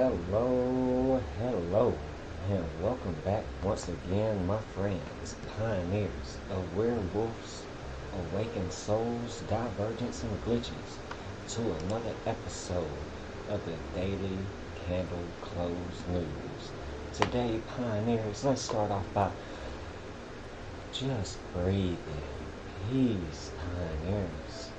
Hello, and welcome back once again, my friends, pioneers of werewolves, awakened souls, divergence, and glitches, to another episode of the Daily Candle Close News. Today, pioneers, let's start off by just breathing. Peace, pioneers.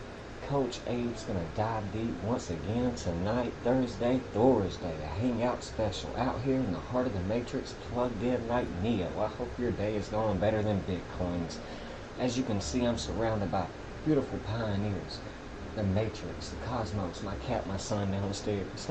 Coach Abe's gonna dive deep once again tonight, ThorsDay, a Hangout special, out here in the heart of the Matrix, plugged in like Neo. I hope your day is going better than Bitcoin's. As you can see, I'm surrounded by beautiful pioneers, the Matrix, the Cosmos, my cat, my son downstairs.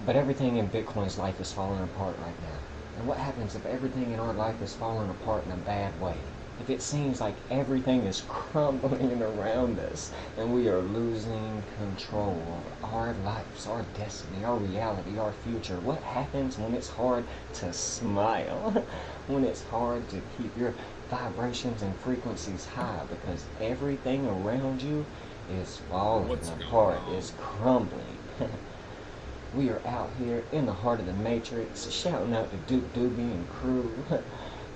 But everything in Bitcoin's life is falling apart right now. And what happens if everything in our life is falling apart in a bad way? If it seems like everything is crumbling around us and we are losing control of our lives, our destiny, our reality, our future, what happens when it's hard to smile? When it's hard to keep your vibrations and frequencies high because everything around you is falling apart, is crumbling. We are out here in the heart of the Matrix, shouting out to Duke Doobie and crew.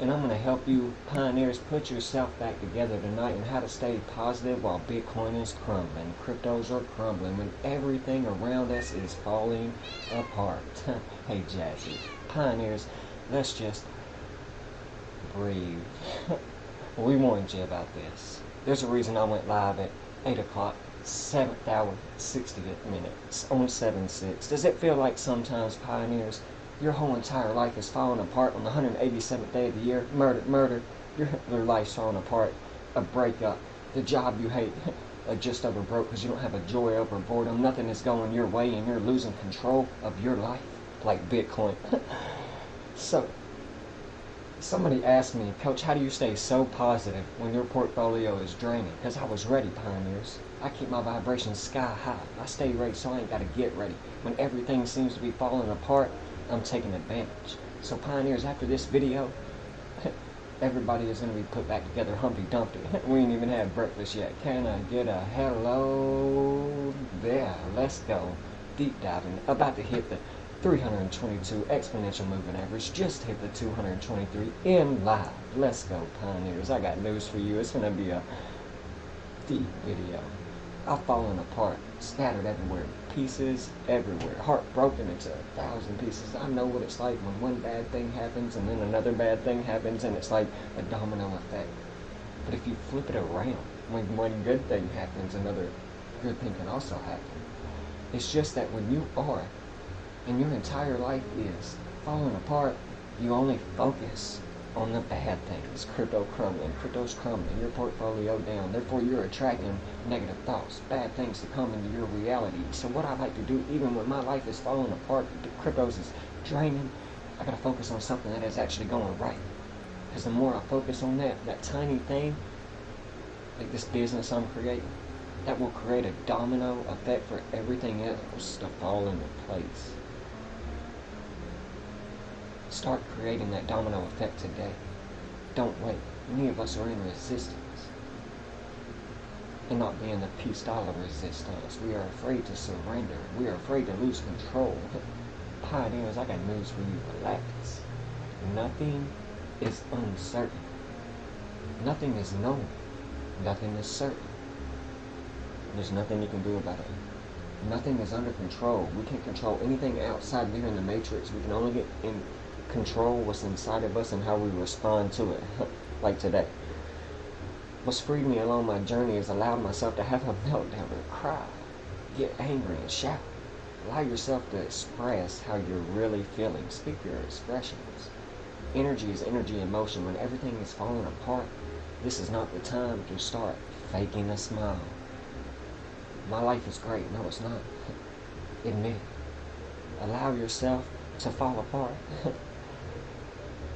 And I'm going to help you, pioneers, put yourself back together tonight on how to stay positive while Bitcoin is crumbling. Cryptos are crumbling when everything around us is falling apart. Hey, Jazzy. Pioneers, let's just breathe. We warned you about this. There's a reason I went live at 8 o'clock, 7th hour, 60th minutes on 7/6. Does it feel like sometimes, pioneers, your whole entire life is falling apart on the 187th day of the year? Murder. Your life's falling apart. A breakup. The job you hate. Just over broke because you don't have a joy over boredom. Nothing is going your way and you're losing control of your life. Like Bitcoin. So, somebody asked me, Coach, how do you stay so positive when your portfolio is draining? Because I was ready, pioneers. I keep my vibrations sky high. I stay ready so I ain't got to get ready. When everything seems to be falling apart, I'm taking advantage. So pioneers, after this video, everybody is going to be put back together Humpty Dumpty. We ain't even had breakfast yet. Can I get a hello there? Let's go. Deep diving. About to hit the 322 exponential moving average. Just hit the 223 in live. Let's go, pioneers. I got news for you. It's going to be a deep video. I've fallen apart, scattered everywhere, pieces everywhere, heartbroken into 1,000 pieces. I know what it's like when one bad thing happens and then another bad thing happens, and it's like a domino effect. But if you flip it around, when one good thing happens, another good thing can also happen. It's just that when you are, and your entire life is falling apart, you only focus on the bad things. Crypto's crumbling, your portfolio down. Therefore, you're attracting negative thoughts, bad things to come into your reality. So what I like to do, even when my life is falling apart, cryptos is draining, I gotta focus on something that is actually going right. Because the more I focus on that tiny thing, like this business I'm creating, that will create a domino effect for everything else to fall into place. Start creating that domino effect today. Don't wait. Many of us are in resistance. And not being the peace dollar resistance. We are afraid to surrender. We are afraid to lose control. Pioneers, I got news for you. Relax. Nothing is uncertain. Nothing is known. Nothing is certain. There's nothing you can do about it. Nothing is under control. We can't control anything outside here in the Matrix. We can only get in control what's inside of us and how we respond to it. Like today. What's freed me along my journey is allowed myself to have a meltdown and cry, get angry and shout. Allow yourself to express how you're really feeling. Speak your expressions. Energy is energy in motion. When everything is falling apart, this is not the time to start faking a smile. My life is great. No, it's not. Admit it. Allow yourself to fall apart.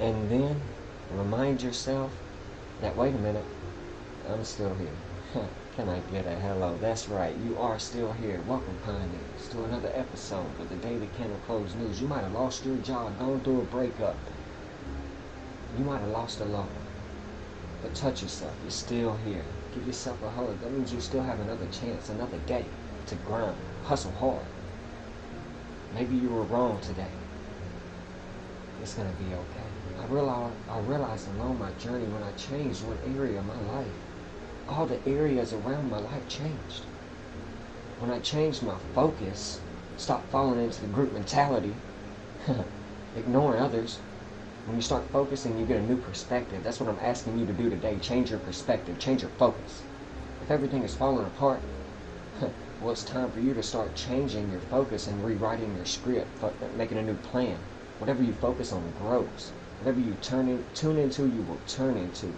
And then remind yourself that, wait a minute, I'm still here. Can I get a hello? That's right, you are still here. Welcome, pioneers, to another episode of the Daily Candle Close News. You might have lost your job, gone through a breakup. You might have lost a loved one. But touch yourself, you're still here. Give yourself a hug. That means you still have another chance, another day to grind, hustle hard. Maybe you were wrong today. It's going to be okay. I realized along my journey when I changed one area of my life, all the areas around my life changed. When I changed my focus, stopped falling into the group mentality, ignoring others. When you start focusing, you get a new perspective. That's what I'm asking you to do today. Change your perspective, change your focus. If everything is falling apart, well, it's time for you to start changing your focus and rewriting your script, making a new plan. Whatever you focus on grows. Whatever you tune into, you will turn into.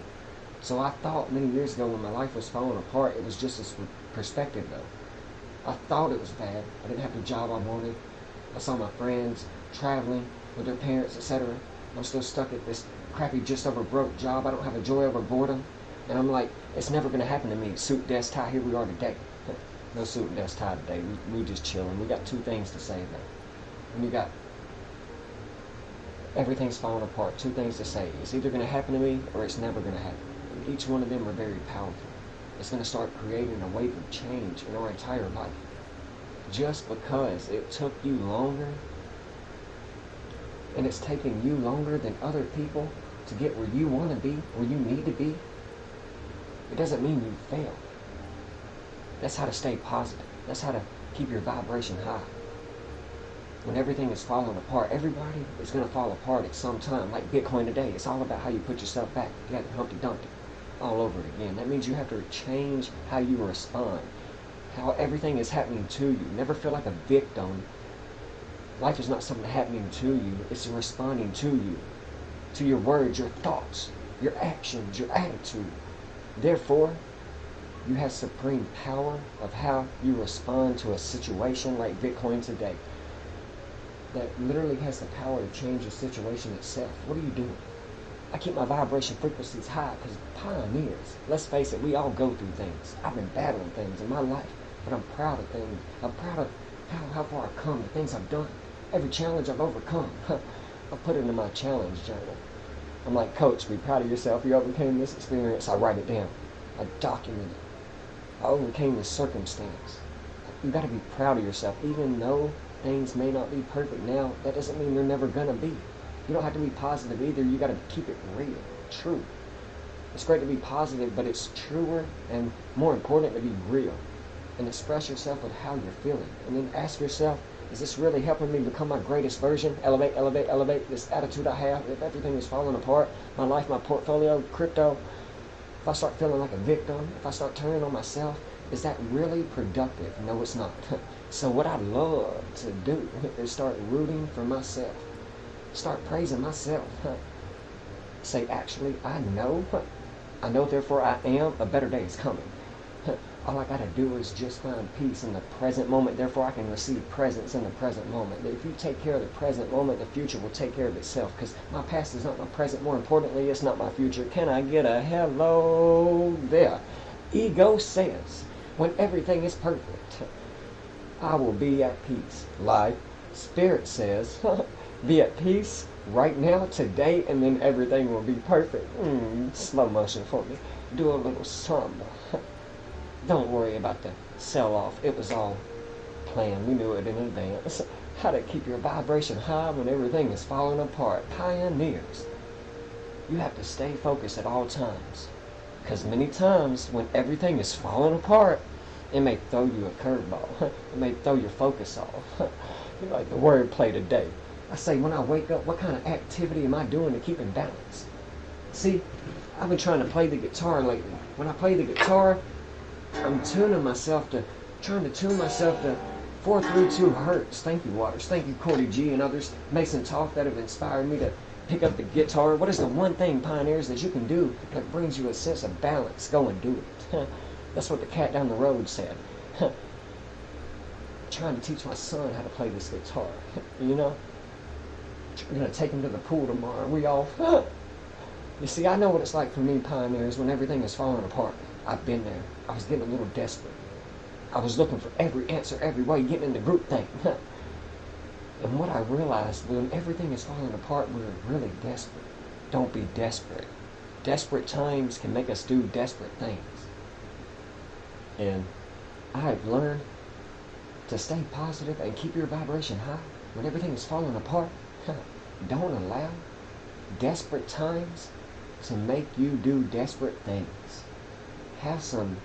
So I thought many years ago when my life was falling apart, it was just this perspective though. I thought it was bad. I didn't have the job I wanted. I saw my friends traveling with their parents, etc. I'm still stuck at this crappy, just over broke job. I don't have a joy over boredom. And I'm like, it's never going to happen to me. Suit, desk, tie, here we are today. No suit and desk tie today. We just chilling. We got two things to say though. When you got everything's falling apart, two things to say. It's either going to happen to me or it's never going to happen. And each one of them are very powerful. It's going to start creating a wave of change in our entire life. Just because it took you longer, and it's taking you longer than other people to get where you want to be, where you need to be, it doesn't mean you failed. That's how to stay positive. That's how to keep your vibration high. When everything is falling apart, everybody is going to fall apart at some time. Like Bitcoin today, it's all about how you put yourself back. You got Humpty Dumpty all over it again. That means you have to change how you respond, how everything is happening to you. Never feel like a victim. Life is not something happening to you. It's responding to you, to your words, your thoughts, your actions, your attitude. Therefore, you have supreme power of how you respond to a situation like Bitcoin today. That literally has the power to change the situation itself. What are you doing? I keep my vibration frequencies high because pioneers, let's face it, we all go through things. I've been battling things in my life, but I'm proud of things. I'm proud of how far I've come, the things I've done, every challenge I've overcome. I put it in my challenge journal. I'm like, Coach, be proud of yourself. You overcame this experience. I write it down. I document it. I overcame this circumstance. You got to be proud of yourself, even though things may not be perfect now. That doesn't mean they're never gonna be. You don't have to be positive either. You got to keep it real, true. It's great to be positive, but it's truer and more important to be real and express yourself with how you're feeling. And then ask yourself, is this really helping me become my greatest version? Elevate, elevate, elevate this attitude I have. If everything is falling apart, my life, my portfolio, crypto, if I start feeling like a victim, if I start turning on myself, is that really productive? No, it's not. So what I love to do is start rooting for myself. Start praising myself. Say, actually, I know, therefore I am, a better day is coming. All I gotta do is just find peace in the present moment, therefore I can receive presence in the present moment. If you take care of the present moment, the future will take care of itself, because my past is not my present. More importantly, it's not my future. Can I get a hello there? Ego says, when everything is perfect, I will be at peace. Life, spirit says, be at peace right now, today, and then everything will be perfect. Slow motion for me. Do a little samba. Don't worry about the sell-off. It was all planned. We knew it in advance. How to keep your vibration high when everything is falling apart. Pioneers. You have to stay focused at all times. Because many times when everything is falling apart, it may throw you a curveball. It may throw your focus off. You like the wordplay today. I say, when I wake up, what kind of activity am I doing to keep in balance? See, I've been trying to play the guitar lately. When I play the guitar, I'm trying to tune myself to 432 hertz. Thank you, Waters. Thank you, Cordy G and others. Mason Talk that have inspired me to pick up the guitar. What is the one thing, pioneers, that you can do that brings you a sense of balance? Go and do it. That's what the cat down the road said. Trying to teach my son how to play this guitar. You know? I'm going to take him to the pool tomorrow. We all... You see, I know what it's like for me, pioneers, when everything is falling apart. I've been there. I was getting a little desperate. I was looking for every answer, every way, getting in the group thing. And what I realized, when everything is falling apart, we're really desperate. Don't be desperate. Desperate times can make us do desperate things. And I've learned to stay positive and keep your vibration high when everything is falling apart, don't allow desperate times to make you do desperate things. Have some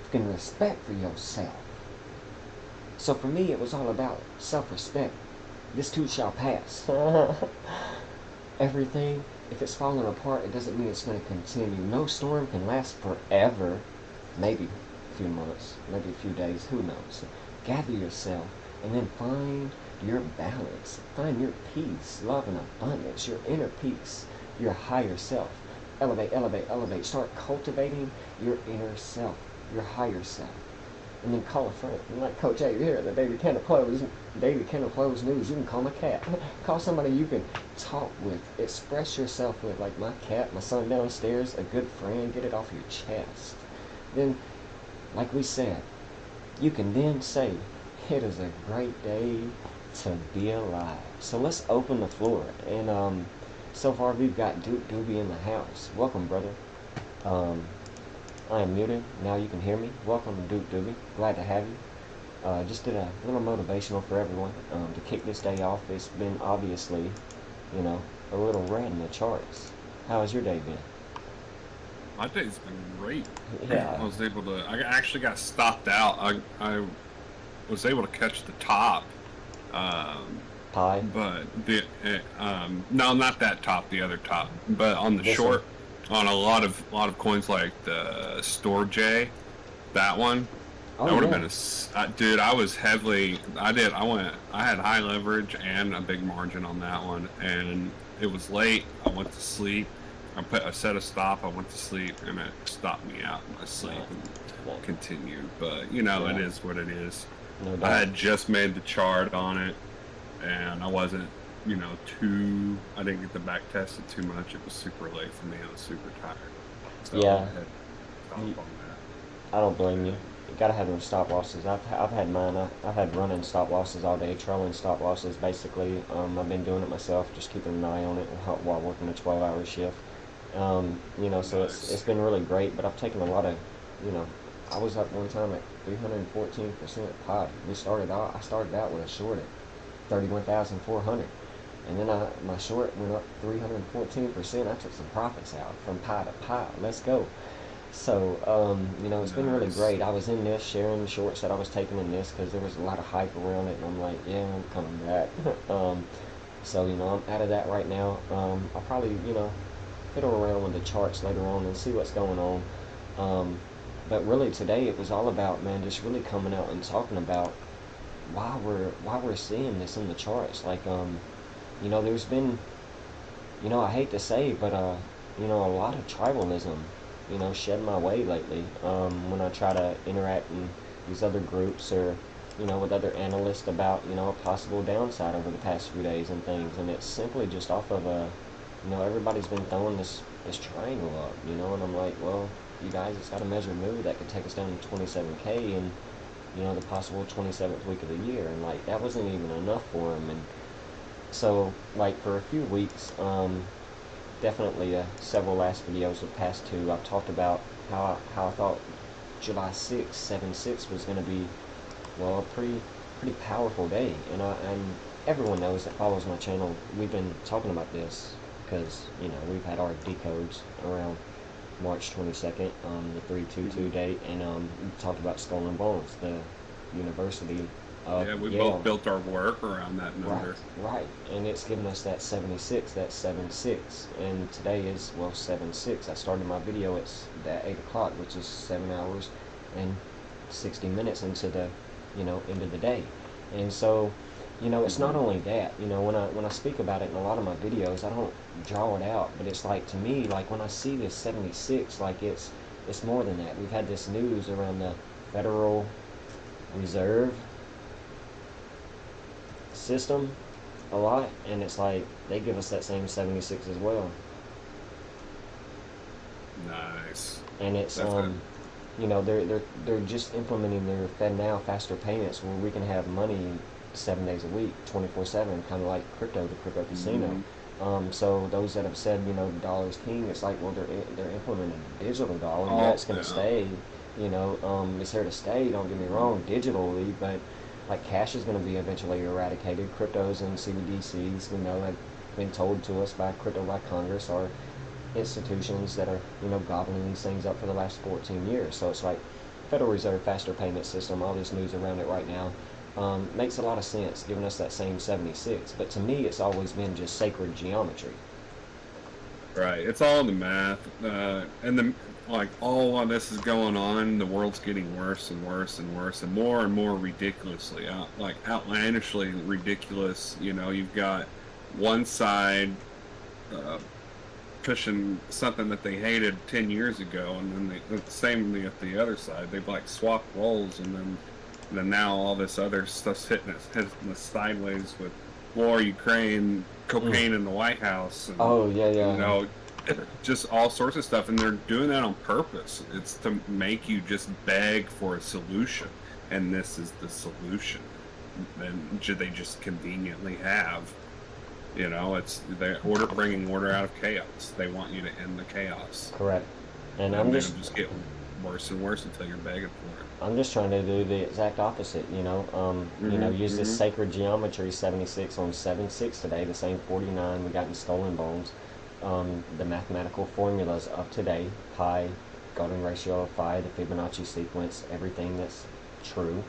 fucking respect for yourself. So for me, it was all about self-respect. This too shall pass. Everything, if it's falling apart, it doesn't mean it's going to continue. No storm can last forever. Maybe a few months, maybe a few days, who knows. Gather yourself and then find your balance. Find your peace, love, and abundance, your inner peace, your higher self. Elevate, elevate, elevate. Start cultivating your inner self, your higher self. And then call a friend. And like Coach A here, the Daily Kennel Clothes News. You can call my cat. Call somebody you can talk with, express yourself with, like my cat, my son downstairs, a good friend. Get it off your chest. Then, like we said, you can then say, it is a great day to be alive. So let's open the floor. And so far we've got Duke Doobie in the house. Welcome, brother. I am muted. Now you can hear me. Welcome, Duke Doobie. Glad to have you. Just did a little motivational for everyone to kick this day off. It's been obviously, a little red in the charts. How has your day been? My day's been great. Yeah. I actually got stopped out. I was able to catch the top. Pie? But no, not that top, the other top. But on the This short, on a lot of coins like the ThorsDay, that one. Oh, that would have yeah. been dude. I was heavily. I had high leverage and a big margin on that one, and it was late. I went to sleep. I set a stop. I went to sleep, and it stopped me out in my sleep and continued. But Yeah. it is what it is. No I doubt. had just made the chart on it, and I wasn't, I didn't get the back tested too much. It was super late for me. I was super tired. So Yeah. I had to stop on that. I don't blame you. You gotta have them stop losses. I've had mine. I've had running stop losses all day, trailing stop losses. Basically, I've been doing it myself, just keeping an eye on it while working a 12-hour shift. So it's been really great. But I've taken a lot of, I was up one time at 314% pod. I started out with a short at 31,400. And then my short went up 314%. I took some profits out from pie to pie. Let's go. So, it's been really great. I was in this, sharing the shorts that I was taking in this because there was a lot of hype around it. And I'm like, yeah, I'm coming back. I'm out of that right now. I'll probably, fiddle around with the charts later on and see what's going on. But really today it was all about, man, just really coming out and talking about why we're seeing this in the charts. Like, there's been, I hate to say, but a lot of tribalism, shed my way lately. When I try to interact in these other groups or, with other analysts about, a possible downside over the past few days and things, and it's simply just off of everybody's been throwing this triangle up, and I'm like, well, you guys, it's got a measured move that could take us down to 27K and, the possible 27th week of the year, and like that wasn't even enough for him. And so, like, for a few weeks, definitely several last videos, the past two, I've talked about how I thought July 6th, 7/6 was going to be, well, a pretty powerful day, and everyone knows that follows my channel. We've been talking about this because we've had our decodes around March 22nd, the 322 date, and we talked about Skull and Bones, the University of Yeah, we Yale. both built our work around that number. Right, and it's given us that 76, that 7/6, and today is, well, 7/6. I started my video at 8 o'clock, which is 7 hours and 60 minutes into the, end of the day. And so, it's not only that, when I speak about it in a lot of my videos, I don't draw it out, but it's like, to me, like, when I see this 76, like, it's more than that. We've had this news around the Federal Reserve System a lot, and it's like they give us that same 76 as well. Nice. And it's they're just implementing their Fed Now faster payments where we can have money 7 days a week, 24/7, kind of like the crypto casino. So those that have said, the dollar's king, it's like, well, they're implementing a digital dollar. Yeah, it's going to stay. It's here to stay. Don't get me wrong, digitally, but like cash is going to be eventually eradicated. Cryptos and CBDCs, we know, have been told to us by crypto by Congress are institutions that are, gobbling these things up for the last 14 years. So it's like Federal Reserve faster payment system, all this news around it right now, makes a lot of sense, giving us that same 76. But to me, it's always been just sacred geometry. Right. It's all the math, and the all while this is going on, the world's getting worse and worse and worse, and more ridiculously outlandishly ridiculous. You've got one side pushing something that they hated 10 years ago, and then the same with the other side. They've swapped roles, and then now all this other stuff's hitting us sideways with war, Ukraine, cocaine in the White House. And, oh yeah. Just all sorts of stuff, and they're doing that on purpose. It's to make you just beg for a solution, and this is the solution. And they just conveniently have. It's they're bringing order out of chaos. They want you to end the chaos. Correct. And I'm just get worse and worse until you're begging for it. I'm just trying to do the exact opposite, use this sacred geometry 76 on 76 today, the same 49 we got in Stolen Bones. The mathematical formulas of today, pi, golden ratio of phi, the Fibonacci sequence, everything that's true,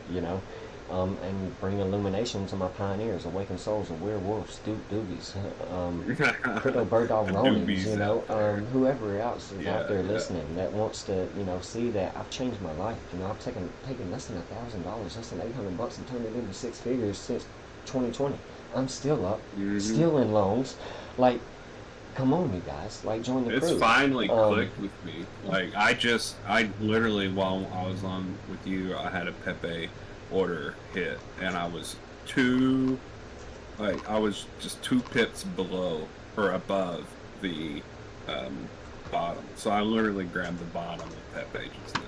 and bring illumination to my pioneers, awakened souls, of werewolves, doobies, crypto bird dog Romans, whoever else is out there listening that wants to, see that I've changed my life. I've taken less than $1,000, less than $800, and turned it into 6 figures since 2020. I'm still up, still in loans, come on, you guys, join the crew. It's finally clicked with me. I literally, while I was on with you, I had a Pepe order hit, and I was just 2 pips below or above the bottom. So I literally grabbed the bottom of Pepe just now.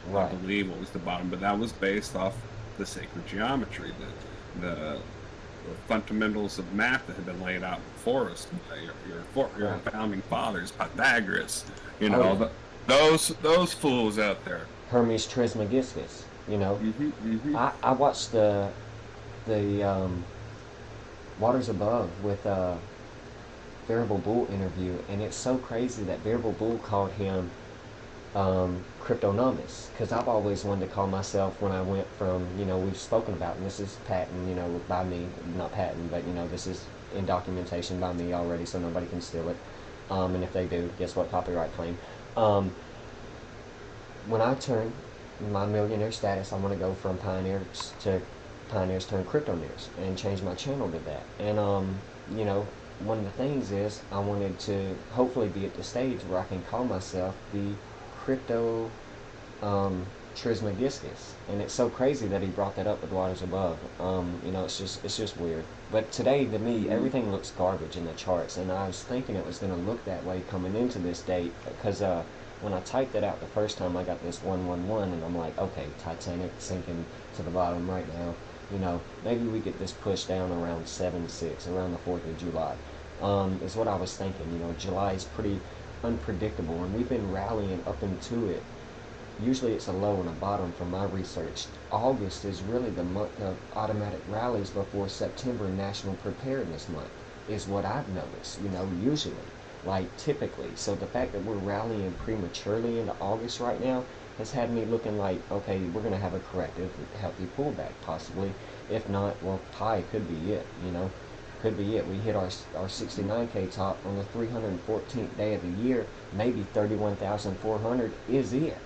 Right. I believe it was the bottom, but that was based off the sacred geometry, the fundamentals of math that have been laid out before us by your founding fathers, Pythagoras, those fools out there. Hermes Trismegistus, I watched the Waters Above with Variable Bull interview, and it's so crazy that Variable Bull called him Cryptonomist, because I've always wanted to call myself, when I went from, we've spoken about, and this is patent, by me, not patent, but, this is in documentation by me already, so nobody can steal it, and if they do, guess what, copyright claim. When I turn my millionaire status, I want to go from pioneers turned cryptoneers, and change my channel to that, and, one of the things is, I wanted to hopefully be at the stage where I can call myself the Crypto Trismegistus, and it's so crazy that he brought that up with Waters Above. It's just weird. But today, to me, everything looks garbage in the charts, and I was thinking it was going to look that way coming into this date, because when I typed it out the first time, I got this 111, and I'm like, okay, Titanic sinking to the bottom right now. Maybe we get this pushed down around 7-6, around the 4th of July. Is what I was thinking. July is pretty unpredictable, and we've been rallying up into it. Usually it's a low and a bottom from my research. August is really the month of automatic rallies before September National Preparedness Month, is what I've noticed, usually, typically. So the fact that we're rallying prematurely into August right now has had me looking like, okay, we're going to have a corrective, healthy pullback, possibly. If not, well, pi could be it, Could be it. We hit our 69K top on the 314th day of the year. Maybe 31,400 is it.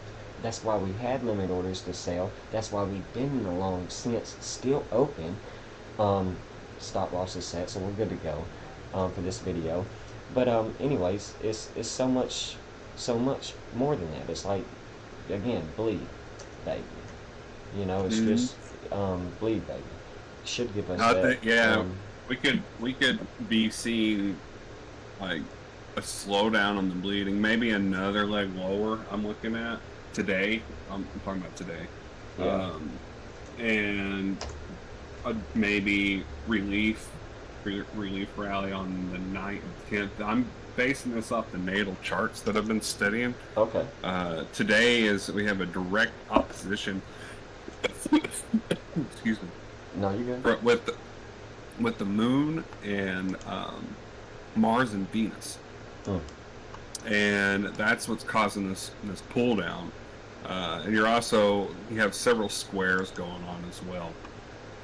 That's why we had limit orders to sell. That's why we've been in the long since, still open. Stop loss is set, so we're good to go for this video. But anyways, it's so much more than that. It's again, bleed, baby. It's just bleed, baby. Should give us that. We could be seeing a slowdown on the bleeding, maybe another leg lower. I'm looking at today. I'm talking about today, and maybe relief rally on the 9th, 10th. I'm basing this off the natal charts that I've been studying. Okay. Today we have a direct opposition. Excuse me. No, you good. But with the moon and Mars and Venus, Mm. and that's what's causing this pull down. And you have several squares going on as well,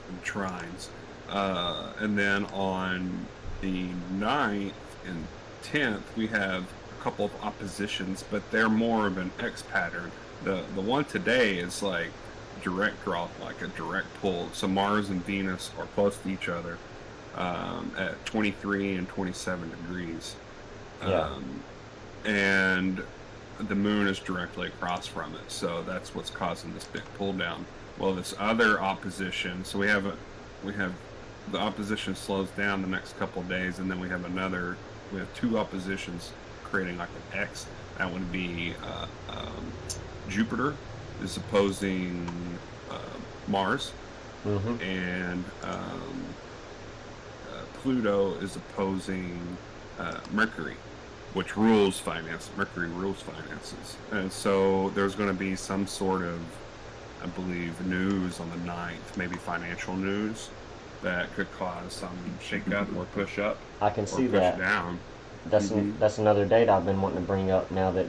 and trines. And then on the 9th and 10th, we have a couple of oppositions, but they're more of an X pattern. The one today is like direct draw, like a direct pull. So Mars and Venus are close to each other at 23 and 27 degrees. Yeah. And the moon is directly across from it, so that's what's causing this big pull down. Well, this other opposition, so we have the opposition slows down the next couple of days, and then we have two oppositions creating like an X. That would be Jupiter is opposing Mars, Mm-hmm. and Pluto is opposing Mercury, which rules finance. Mercury rules finances. And so there's going to be some sort of, I believe, news on the 9th, maybe financial news, that could cause some shake-up or push up. I can or see push that. down. That's another date I've been wanting to bring up now that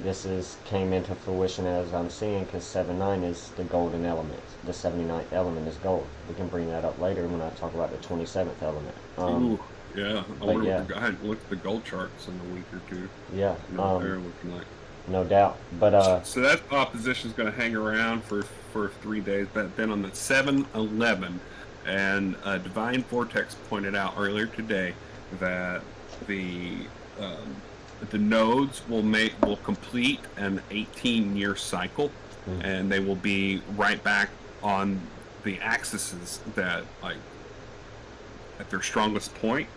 came into fruition as I'm seeing, because 7-9 is the golden element. The 79th element is gold. We can bring that up later when I talk about the 27th element. Ooh, yeah. I hadn't looked at the gold charts in a week or two. Yeah. What they're looking like. No doubt. But so that opposition is going to hang around for 3 days. But then on the 7-11, and Divine Vortex pointed out earlier today that the nodes will complete an 18-year cycle, and they will be right back on the axes that like at their strongest point.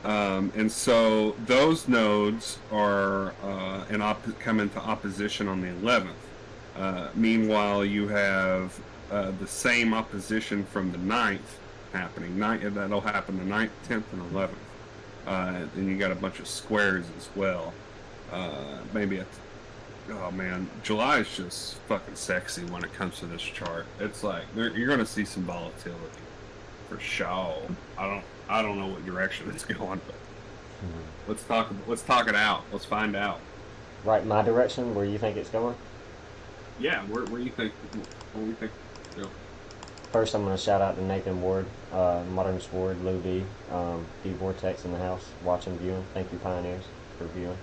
And so those nodes are come into opposition on the 11th. Meanwhile, you have the same opposition from the 9th happening. That'll happen the 9th, 10th, and 11th. And you got a bunch of squares as well. Oh man, July is just fucking sexy when it comes to this chart. It's like you're going to see some volatility for sure. I don't know what direction it's going, but let's talk it out. Let's find out. right, my direction, where you think it's going? Yeah, where you think? Where we think? You know. First, I'm going to shout out to Nathan Ward, Modern Sword, Lou B, Vortex in the house, watching, viewing. Thank you, Pioneers, for viewing.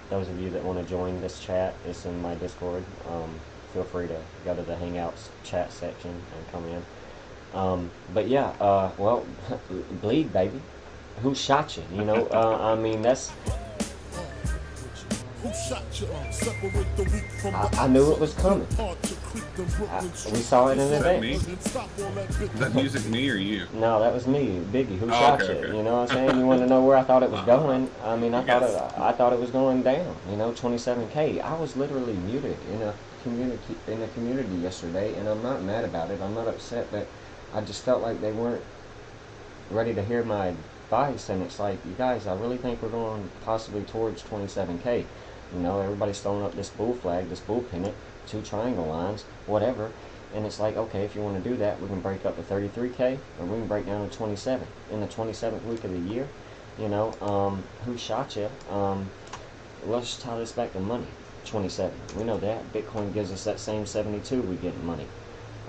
Those of you that want to join this chat, it's in my Discord. Feel free to go to the Hangouts chat section and come in. But yeah, well, bleed, baby. Who shot you? You know, I mean, that's. I knew it was coming. We saw it in advance. Is that music me or you? No, that was me, Biggie. Who shot you? Okay. You know what I'm saying? You want to know where I thought it was going? I mean, I thought it was going down. You know, 27K. I was literally muted in a community yesterday, and I'm not mad about it. I'm not upset, but I just felt like they weren't ready to hear my advice. And it's like, you guys, I really think we're going possibly towards 27K. You know, everybody's throwing up this bull flag, this bull pennant, 2 triangle lines, whatever. And it's like, okay, if you want to do that, we can break up to 33K, or we can break down to 27 in the 27th week of the year. You know, who shot you? Let's tie this back to money. 27. We know that. Bitcoin gives us that same 72 we get in money.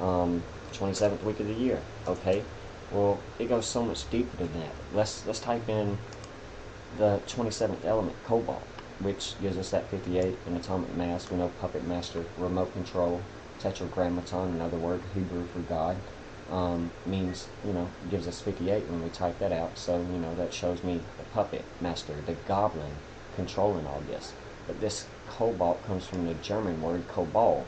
27th week of the year. Okay. Well, it goes so much deeper than that. Let's type in the 27th element, cobalt, which gives us that 58 in atomic mass. We know puppet master, remote control, tetragrammaton, another word, Hebrew for God, means, you know, gives us 58 when we type that out. So, you know, that shows me the puppet master, the goblin, controlling all this. But this cobalt comes from the German word Cobalt.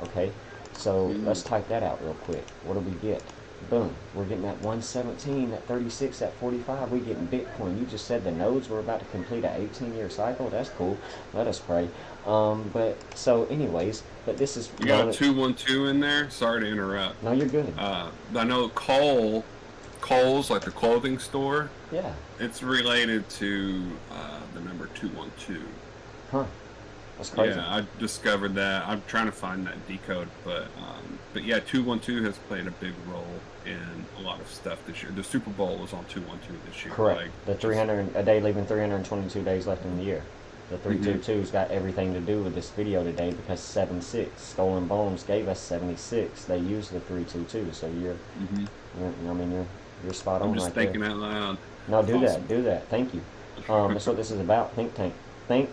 Okay, so let's type that out real quick. What do we get? Boom, we're getting that 117, that 36, that 45. We're getting Bitcoin. You just said the nodes were about to complete an 18-year cycle. That's cool. Let us pray. But so, anyways, but this is. You got a 212 in there. Sorry to interrupt. No, you're good. I know Kohl's, like the clothing store. Yeah. It's related to the number 212. Huh. That's crazy. Yeah, I discovered that. I'm trying to find that decode, but yeah, 212 has played a big role in a lot of stuff this year. The Super Bowl was on 212 this year. Correct. Like, The just 300 a day leaving 322 days left in the year. The hmm 322's got everything to do with this video today because 76 Stolen Bones gave us 76. They used the 322, so hmm I mean you're spot I'm on just right there. thinking out loud. No, do that, Awesome. do that. Thank you. That's what this is about. Think tank, think,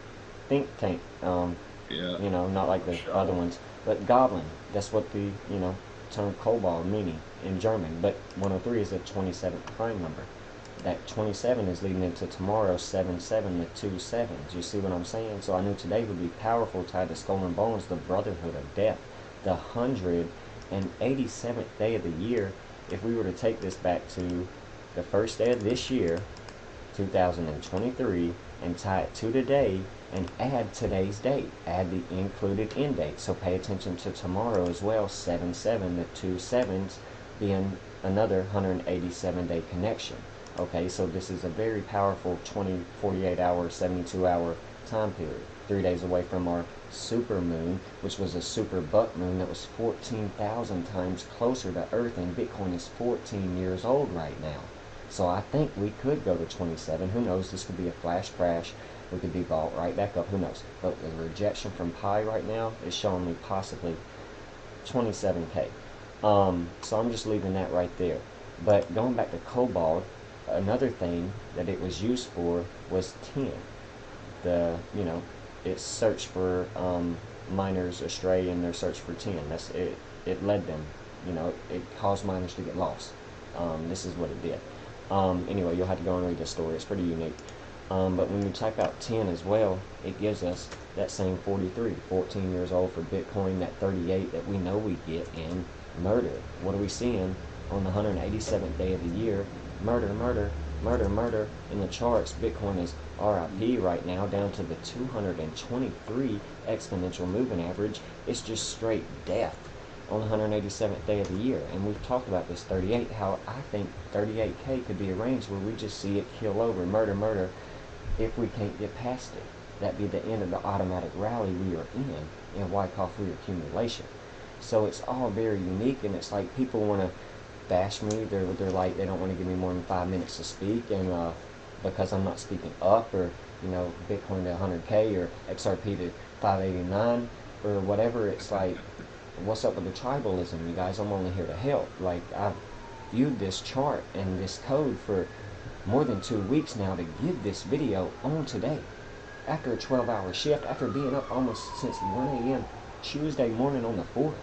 think tank. Yeah, Not like for the sure. other ones. But Goblin, that's what the term Kobold meaning in German. But 103 is a 27th prime number. That 27 is leading into tomorrow, 7-7, the two sevens. You see what I'm saying? So I knew today would be powerful, tied to Stolen Bones, the Brotherhood of Death, the 187th day of the year. If we were to take this back to the first day of this year, 2023, and tie it to today and add today's date. Add the included end date. So pay attention to tomorrow as well. 7-7, the two sevens being another 187-day connection. Okay, so this is a very powerful 20, 48 hour, 72 hour time period. 3 days away from our super moon, which was a super buck moon that was 14,000 times closer to Earth, and Bitcoin is 14 years old right now. So I think we could go to 27. Who knows? This could be a flash crash. We could be bought right back up. Who knows? But the rejection from Pi right now is showing me possibly 27K. So I'm just leaving that right there. But going back to Cobalt, another thing that it was used for was 10. It searched for miners astray in their search for 10. That's it. It led them. It caused miners to get lost. This is what it did. Anyway, you'll have to go and read the story. It's pretty unique. But when you type out 10 as well, it gives us that same 43, 14 years old for Bitcoin, that 38 that we know we get in murder. What are we seeing on the 187th day of the year? Murder, murder, murder, murder. In the charts, Bitcoin is RIP right now, down to the 223 exponential moving average. It's just straight death on the 187th day of the year. And we've talked about this 38, how I think 38K could be a range where we just see it kill over, murder, murder, if we can't get past it. That'd be the end of the automatic rally we are in Wyckoff reaccumulation. So it's all very unique, and it's like people want to bash me. They're like, they don't want to give me more than 5 minutes to speak, and because I'm not speaking up, or Bitcoin to 100K or XRP to 589 or whatever. It's like, what's up with the tribalism, you guys? I'm only here to help. Like, I've viewed this chart and this code for more than 2 weeks now to give this video on today. After a 12-hour shift, after being up almost since 1 a.m. Tuesday morning on the 4th,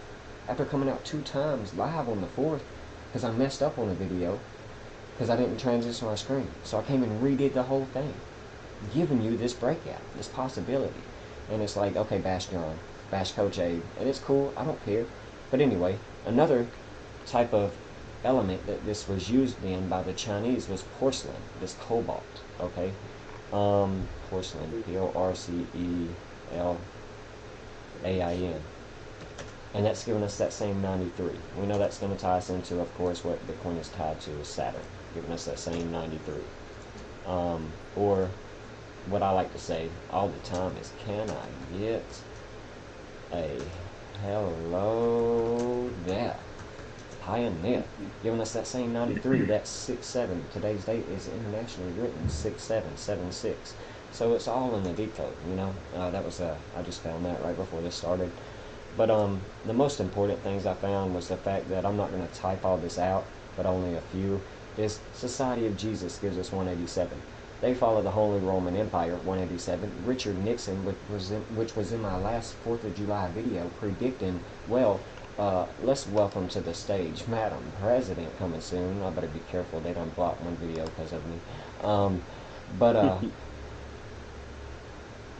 after coming out 2 times live on the 4th, because I messed up on the video, because I didn't transition my screen. So I came and redid the whole thing, giving you this breakout, this possibility. And it's like, okay, bash John, bash Coach Abe, and it's cool, I don't care. But anyway, another type of element that this was used in by the Chinese was porcelain, this cobalt, okay? Porcelain, Porcelain. And that's giving us that same 93. We know that's going to tie us into, of course, what Bitcoin is tied to is Saturn, giving us that same 93. Or what I like to say all the time is, can I get a hello there? Pioneer, giving us that same 93, that 6-7. Today's date is internationally written 6776. So it's all in the decode, that was I just found that right before this started. But the most important things I found was the fact that I'm not going to type all this out, but only a few. Is Society of Jesus gives us 187. They follow the Holy Roman Empire, 187. Richard Nixon, which was in my last 4th of July video, predicting, well, let's welcome to the stage Madam President coming soon. I better be careful, they don't block one video because of me. But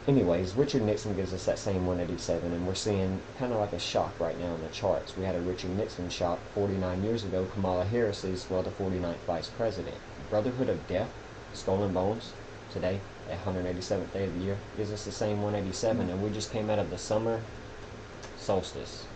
anyways, Richard Nixon gives us that same 187, and we're seeing kind of like a shock right now in the charts. We had a Richard Nixon shock 49 years ago. Kamala Harris is, well, the 49th vice president. Brotherhood of Death, Stolen Bones, today, at 187th day of the year, gives us the same 187, and we just came out of the summer solstice,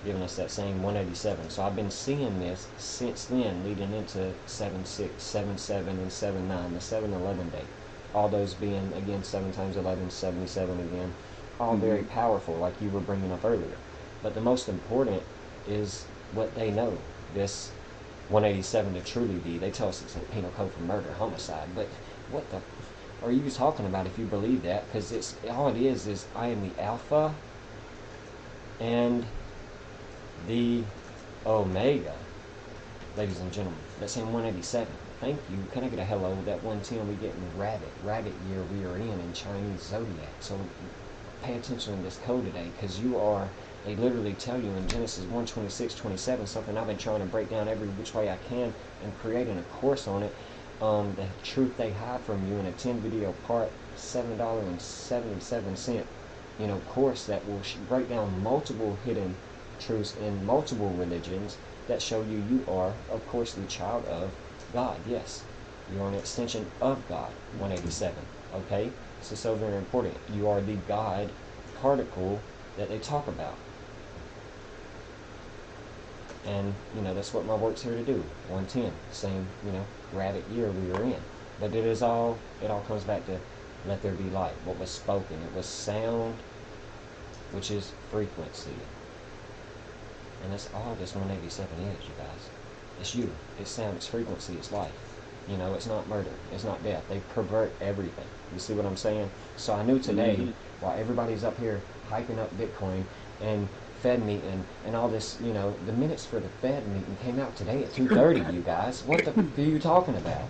giving us that same 187. So I've been seeing this since then, leading into 7-6, 7-7, and 7-9, the 7-11 day. all those being, again, 7 times 11, 77 again, all very powerful, like you were bringing up earlier. But the most important is what they know. This 187 to truly be. They tell us it's a penal code for murder, homicide. But what the are you talking about if you believe that? Because it's all it is I am the Alpha and the Omega, ladies and gentlemen. That's in 187. Thank you. Can I get a hello? That 110 we get in rabbit year we are in Chinese zodiac. So pay attention to this code today, because you are, they literally tell you in Genesis 1:26-27, something I've been trying to break down every which way I can and creating a course on it. The truth they hide from you in a 10 video part, $7.77, course that will break down multiple hidden truths in multiple religions that show you are, of course, the child of God. Yes, you are an extension of God. 187. Okay, so very important. You are the God particle that they talk about, and that's what my work's here to do. 110, same rabbit year we were in, but it all comes back to let there be light. What was spoken? It was sound, which is frequency. And that's all this 187 is, you guys. It's you. It's sound. It's frequency. It's life. It's not murder. It's not death. They pervert everything. You see what I'm saying? So I knew today, while everybody's up here hyping up Bitcoin and Fed meeting and all this, the minutes for the Fed meeting came out today at 2:30, you guys. What the f*** are you talking about?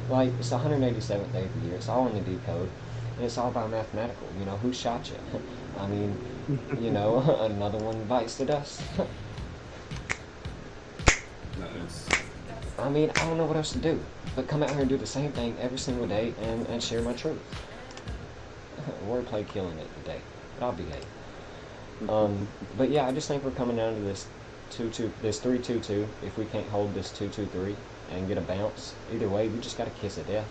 Like, it's the 187th day of the year. It's all in the D code. And it's all biomathematical. Who shot you? I mean, another one bites the dust. Nice. I mean, I don't know what else to do but come out here and do the same thing every single day and share my truth. Wordplay killing it today. But I'll behave. But yeah, I just think we're coming down to this 322. If we can't hold this 223 and get a bounce, either way, we just got a kiss of death.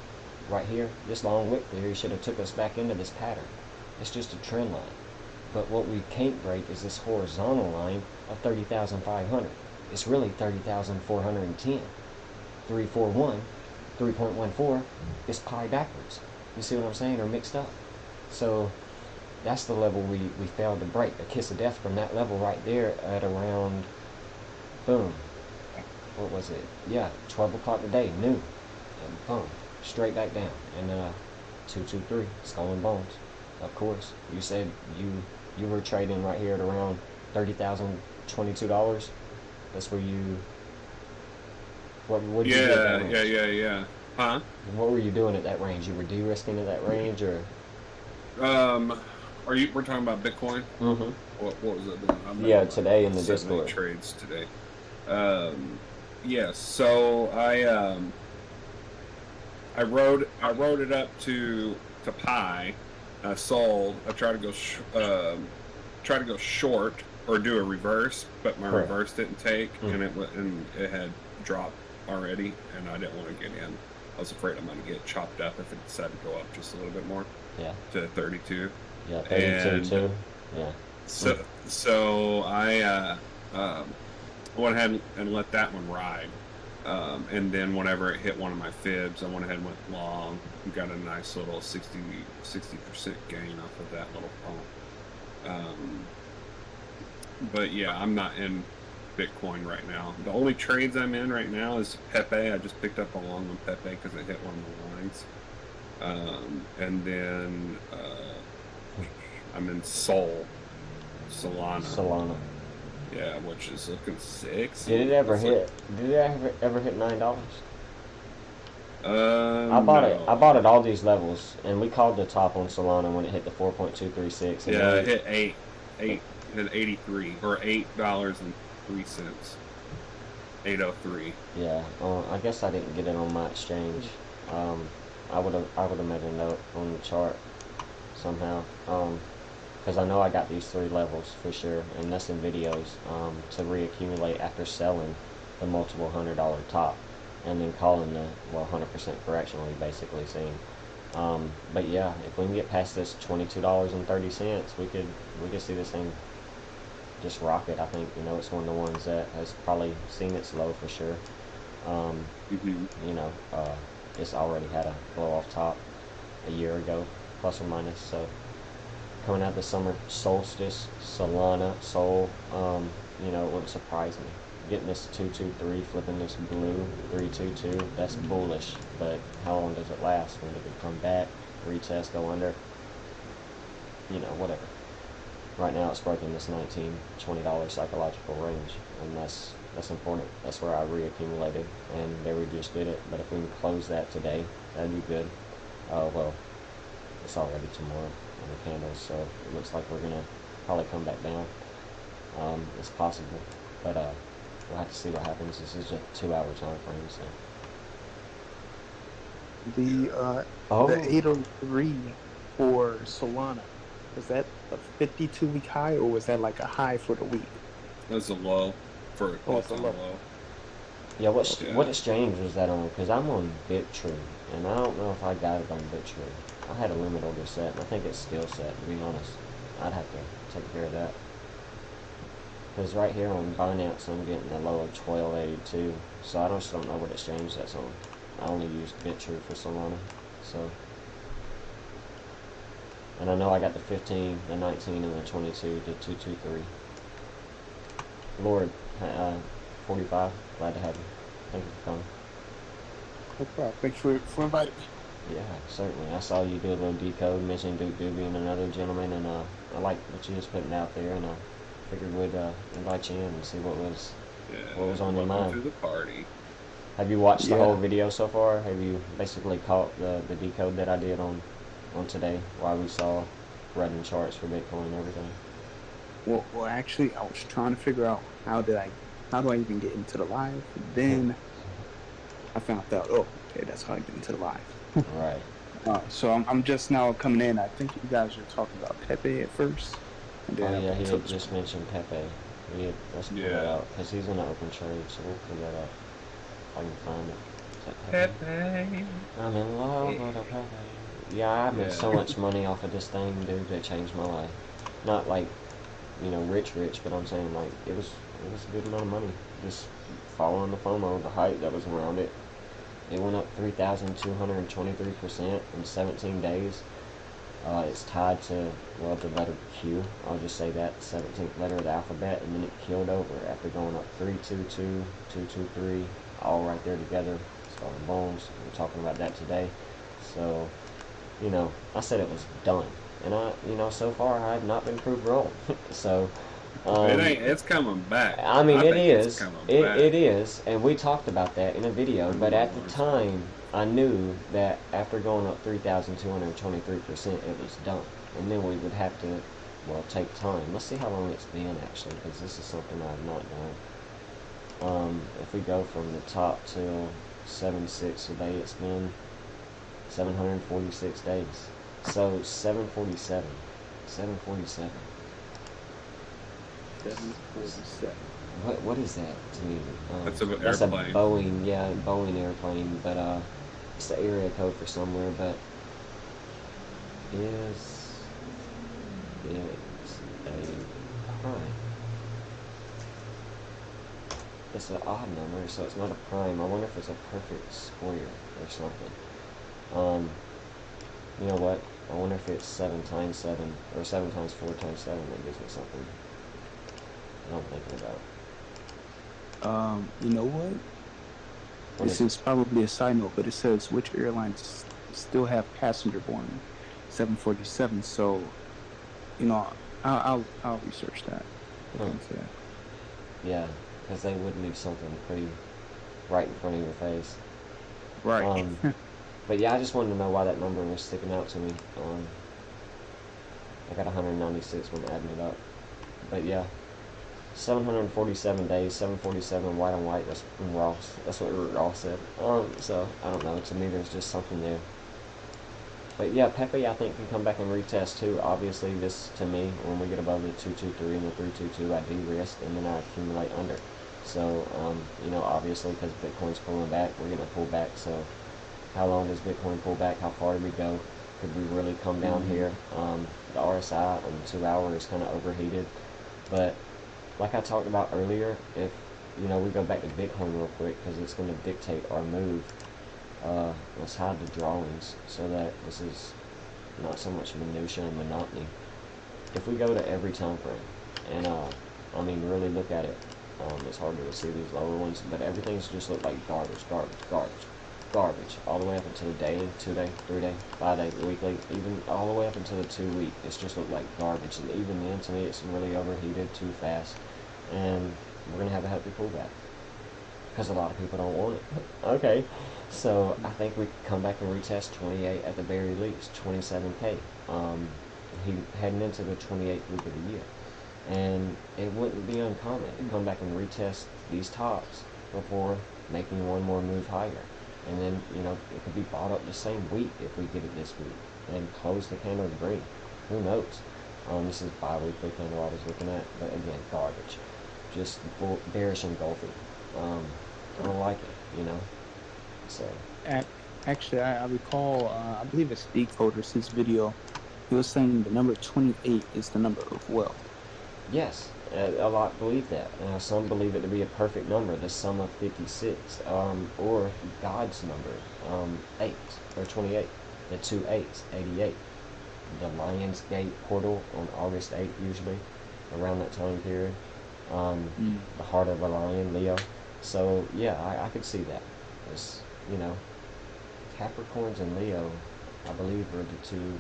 Right here, this long wick theory should have took us back into this pattern. It's just a trend line. But what we can't break is this horizontal line of 30,500. It's really 30,410. 341, 3.14 is pi backwards. You see what I'm saying? Or mixed up. So that's the level we failed to break. A kiss of death from that level right there at around, boom, what was it? Yeah, 12 o'clock today, noon. And boom, straight back down. And 223, skull and bones. Of course, you said you were trading right here at around $30,022. That's where you. What did you do at that range? Yeah. Huh? What were you doing at that range? You were de-risking at that range, or? We're talking about Bitcoin? Mm-hmm. What was it doing? Yeah, today in the Discord. Trades today. Yes. So I wrote it up to pi. I sold. I tried to go short or do a reverse, but my reverse didn't take, and it had dropped already, and I didn't want to get in. I was afraid I'm going to get chopped up if it decided to go up just a little bit more. Yeah. To 32. Yeah, 32 too. Yeah. So I went ahead and let that one ride. And then whenever it hit one of my fibs, I went ahead and went long and got a nice little 60% gain off of that little pump. But yeah, I'm not in Bitcoin right now. The only trades I'm in right now is Pepe. I just picked up a long on Pepe because it hit one of the lines. And then I'm in Solana. Yeah, which is looking sexy. Did it ever hit $9? I bought it all these levels, and we called the top on Solana when it hit the 4.236. Yeah, it hit hit 83 or $8.03. 803. Yeah, I guess I didn't get it on my exchange. I would have made a note on the chart somehow. Because I know I got these 3 levels for sure, and that's in videos, to reaccumulate after selling the multiple $100 top, and then calling the 100% correctionally, basically saying. But yeah, if we can get past this $22.30, we could see this thing just rocket. I think it's one of the ones that has probably seen its low for sure. It's already had a blow off top. a year ago, plus or minus. So coming out the summer solstice, you know, it wouldn't surprise me. Getting this 223, flipping this blue 322, that's bullish. But how long does it last? When it could come back, retest, go under, you know, whatever. Right now it's broken this $19, $20 psychological range, and that's important. That's where I reaccumulated, and there we just did it. But if we can close that today, that'd be good. Well, it's already tomorrow on the candles, so it looks like we're gonna probably come back down. It's possible, but we'll have to see what happens. This is a 2-hour time frame, so. The 803 for Solana, was that a 52-week high, or was that like a high for the week? That's a low for a all-time low. Yeah, what exchange was that on? Because I'm on BitTree, and I don't know if I got it on BitTree. I had a limit order set, and I think it's still set, to be honest. I'd have to take care of that. Because right here on Binance, I'm getting a low of 1282, so I just don't know what exchange that's on. I only use BitTree for Solana, so. And I know I got the 15, the 19, and the 22, the 223. Lord, 45, glad to have you. Thank you for coming. No problem. Thanks for inviting me. Yeah, certainly. I saw you do a little decode, mentioning Duke Doobie and another gentleman, and I like what you was putting out there, and I figured we'd invite you in and see what was on your mind. To the party. Have you watched the whole video so far? Have you basically caught the decode that I did on today, while we saw running charts for Bitcoin and everything? Well, actually, I was trying to figure out how do I even get into the live. Then I found out, oh, okay, that's how I get into the live. Right. So I'm just now coming in. I think you guys were talking about Pepe at first. And then he had just mentioned Pepe. Let's pull that out, because he's in an open trade, so we'll pull that up. If I can find it. Pepe. I'm in love with a Pepe. Yeah, I made so much money off of this thing, dude, that changed my life. Not like, you know, rich, but I'm saying, like, it was a good amount of money. Just following the FOMO, the hype that was around it. It went up 3,223% in 17 days. It's tied to, well, the letter Q. I'll just say that, 17th letter of the alphabet, and then it killed over after going up 322, 223, all right there together. Starting bones. We're talking about that today. So, you know, I said it was done. And so far I have not been proved wrong. So, it's coming back. I mean, it is. It is, and we talked about that in a video. But at the time, I knew that after going up 3,223%, it was done. And then we would have to, well, take time. Let's see how long it's been actually, because this is something I have not done. If we go from the top till 7/6 today, it's been 746 days. So 747. 747. 747. What is that to me? That's an that's airplane. A Boeing airplane, but it's the area code for somewhere. But is it a prime? It's an odd number, so it's not a prime. I wonder if it's a perfect square or something. You know what? I wonder if it's 7 times 7 or 7 times 4 times 7 that gives me something. I'm thinking about. You know what? This is probably a side note, but it says which airlines still have passenger Boeing 747. So, you know, I'll research that. Yeah, because they would leave something pretty right in front of your face. Right. But yeah, I just wanted to know why that number was sticking out to me. I got 196 when adding it up. But yeah, 747 days, 747 white on white. That's Ross. That's what Ross said. So I don't know. To me, there's just something there. But yeah, Pepe, I think, can come back and retest too. Obviously, this to me, when we get above the 223 and the 322, I de-risk and then I accumulate under. So you know, obviously, because Bitcoin's pulling back, we're gonna pull back. So how long does Bitcoin pull back? How far do we go? Could we really come down here? The RSI on 2 hours is kind of overheated, but like I talked about earlier, if we go back to Bitcoin real quick, because it's going to dictate our move. let's hide the drawings so that this is not so much minutia and monotony. If we go to every time frame and I mean really look at it, it's harder to see these lower ones, but everything's just look like garbage, garbage, garbage, garbage, all the way up until the day, 2 day, 3 day, 5 day, weekly, even all the way up until the 2 week. It's just look like garbage, and even then, to me, it's really overheated too fast, and we're gonna have a hefty pullback because a lot of people don't want it. Okay, so I think we could come back and retest 28 at the very least, 27K. He heading into the 28th week of the year, and it wouldn't be uncommon to come back and retest these tops before making one more move higher, and then it could be bought up the same week if we get it this week and close the candle green. Who knows? This is bi-weekly candle I was looking at, but again, garbage, just bearish engulfing. I don't like it, So Actually, I recall, I believe it's Decoders, his video. He was saying the number 28 is the number of wealth. yes, a lot believe that. Some believe it to be a perfect number, the sum of 56, or God's number, 8 or 28, the 2 8s, 88. The Lion's Gate portal on August 8th, usually around that time period. The heart of a lion, Leo. So yeah, I could see that. It's, Capricorns and Leo, I believe, are the two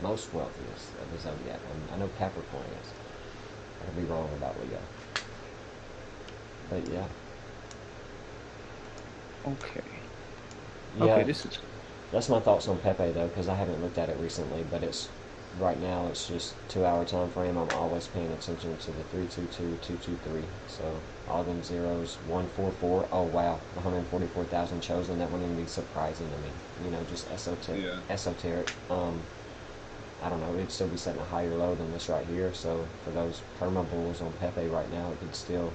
most wealthiest of the zodiac. I know Capricorn is. I could be wrong about Leo. But yeah. Okay. Yeah, Okay, this is... That's my thoughts on Pepe though, because I haven't looked at it recently, but right now it's just 2-hour time frame. I'm always paying attention to the 322, 223. So all them zeros, 144. Oh wow, 144,000 chosen. That wouldn't even be surprising to me. Just esoteric. Yeah. Esoteric. I don't know. It'd still be setting a higher low than this right here. So for those perma bulls on Pepe right now, it could still,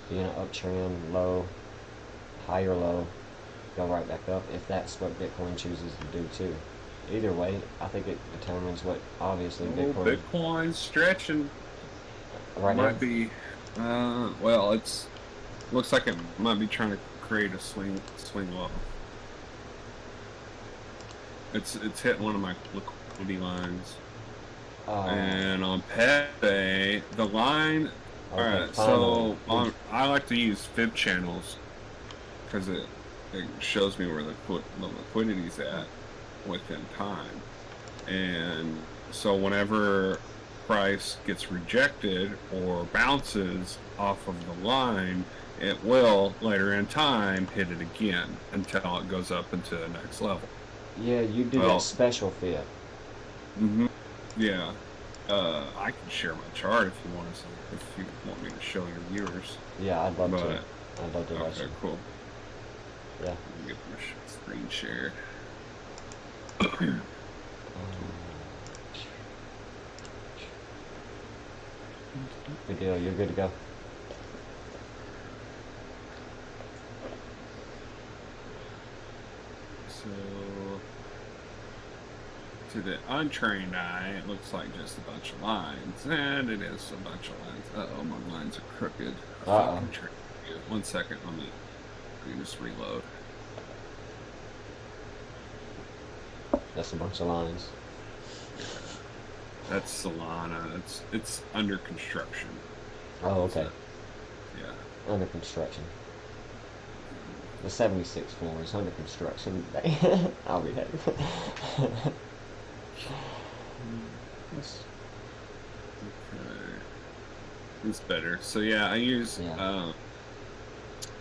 be in an uptrend, low, higher low, go right back up if that's what Bitcoin chooses to do too. Either way, I think it determines what obviously Bitcoin's stretching. Right now might be. Well, it's looks like it might be trying to create a swing low. It's hit one of my liquidity lines, and on Pepe the line. Okay, all right, so I like to use fib channels because it shows me where the liquidity's at within time, and so whenever price gets rejected or bounces off of the line, it will later in time hit it again until it goes up into the next level. Yeah, you do that special fib. Yeah. I can share my chart if you want me to show your viewers. Yeah, I'd love to. I'd love to watch Okay, it. cool. Yeah. Let me get my screen shared. Good deal. You're good to go. So, to the untrained eye, it looks like just a bunch of lines, and it is a bunch of lines. Uh-oh, my lines are crooked. Uh-oh. 1 second, let me just reload. That's a bunch of lines. That's Solana. It's under construction. Oh, okay. Yeah. Under construction. The 76th floor is under construction. I'll be happy. Yes. Okay. It's better. So yeah, I use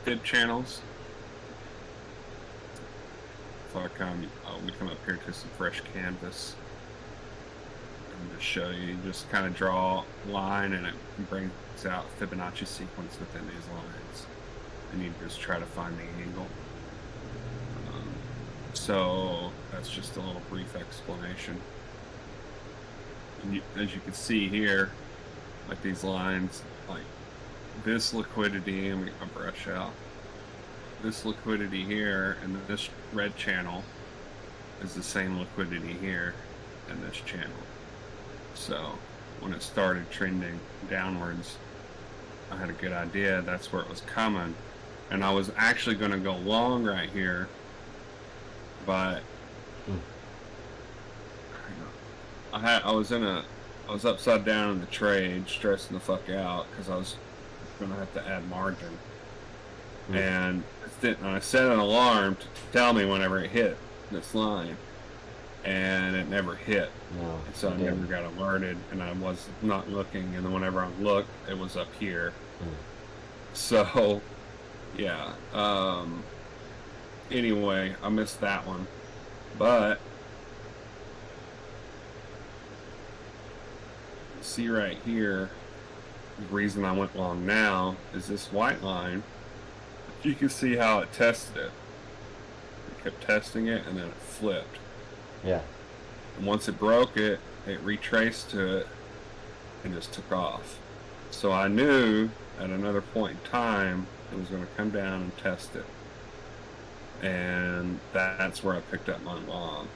fib channels. So we come up here to some fresh canvas and just show you. Just kind of draw a line, and it brings out Fibonacci sequence within these lines, and you just try to find the angle. So that's just a little brief explanation. And as you can see here, like these lines, like this liquidity, and we get my brush out. This liquidity here and this red channel is the same liquidity here in this channel. So when it started trending downwards, I had a good idea that's where it was coming, and I was actually going to go long right here, but I was upside down in the trade, stressing the fuck out because I was going to have to add margin, and I set an alarm to tell me whenever it hit this line, and it never hit. No, and so I never got alerted, and I was not looking, and then whenever I looked, it was up here. So, yeah. Anyway, I missed that one, but see right here, the reason I went long now is this white line. You can see how it tested it. It kept testing it, and then it flipped. Yeah. And once it broke it, it retraced to it and just took off. So I knew at another point in time it was going to come down and test it. And that's where I picked up my long.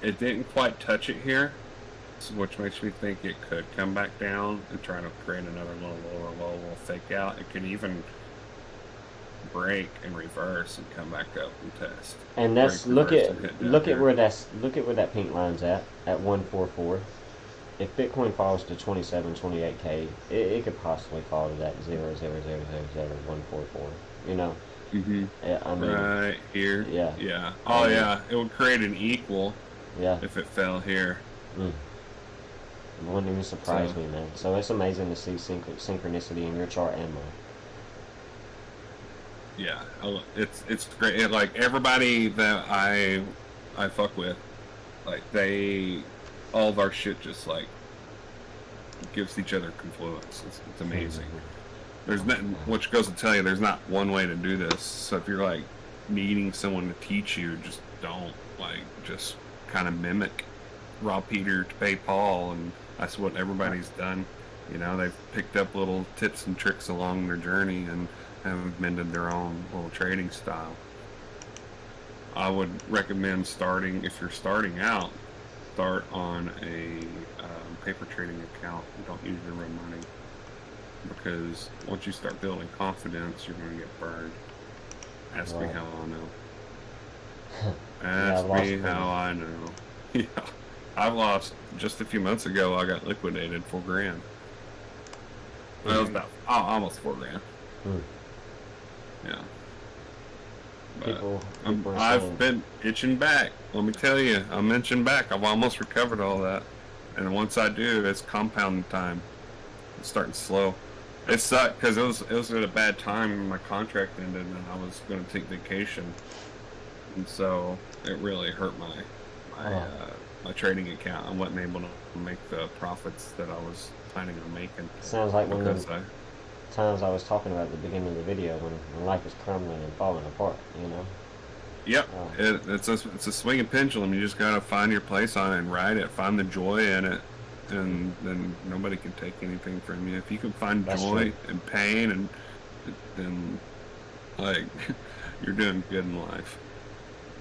It didn't quite touch it here, which makes me think it could come back down and try to create another little fake out. It could even break and reverse and come back up and test. And that's look at where that pink line's at 144. If Bitcoin falls to 28K, it could possibly fall to that 0.0000144. You know. I mean, right here. Yeah. Yeah. Oh yeah. It would create an equal. Yeah. If it fell here. It wouldn't even surprise me, man. So it's amazing to see synchronicity in your chart and mine. Yeah, it's great. Like everybody that I fuck with, like all of our shit just like gives each other confluence. It's amazing. There's nothing, which goes to tell you, there's not one way to do this. So if you're like needing someone to teach you, just don't just kind of mimic rob Peter to pay Paul, and that's what everybody's done. You know, they've picked up little tips and tricks along their journey and have mended their own little trading style. I would recommend if you're starting out, start on a paper trading account. Don't use your own money, because once you start building confidence, you're going to get burned. Ask me how I know. Ask me how I know. Yeah, I've lost just a few months ago. I got liquidated $4,000. Well, it was about almost $4,000. Yeah. But I've been itching back. Let me tell you, I'm itching back. I've almost recovered all that. And once I do, it's compounding time. It's starting slow. It sucked because it was at a bad time when my contract ended and I was going to take vacation. And so it really hurt my trading account. I wasn't able to make the profits that I was planning on making. Sounds like one of the times I was talking about at the beginning of the video when life is crumbling and falling apart, you know? Yep. It's a swinging pendulum. You just gotta find your place on it and ride it. Find the joy in it, and then nobody can take anything from you. If you can find joy and pain, and then like you're doing good in life.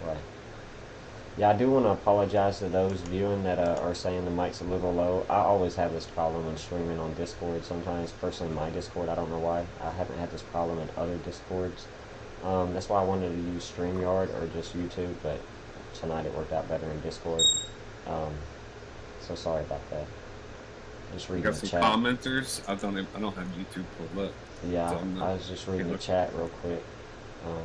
Right. Yeah, I do want to apologize to those viewing that are saying the mic's a little low. I always have this problem when streaming on Discord. Sometimes, personally, my Discord, I don't know why. I haven't had this problem in other Discords. That's why I wanted to use StreamYard or just YouTube, but tonight it worked out better in Discord. So sorry about that. Just reading the chat. Got some commenters. I don't have YouTube pulled up. Yeah, so I was just reading the chat real quick. Yeah.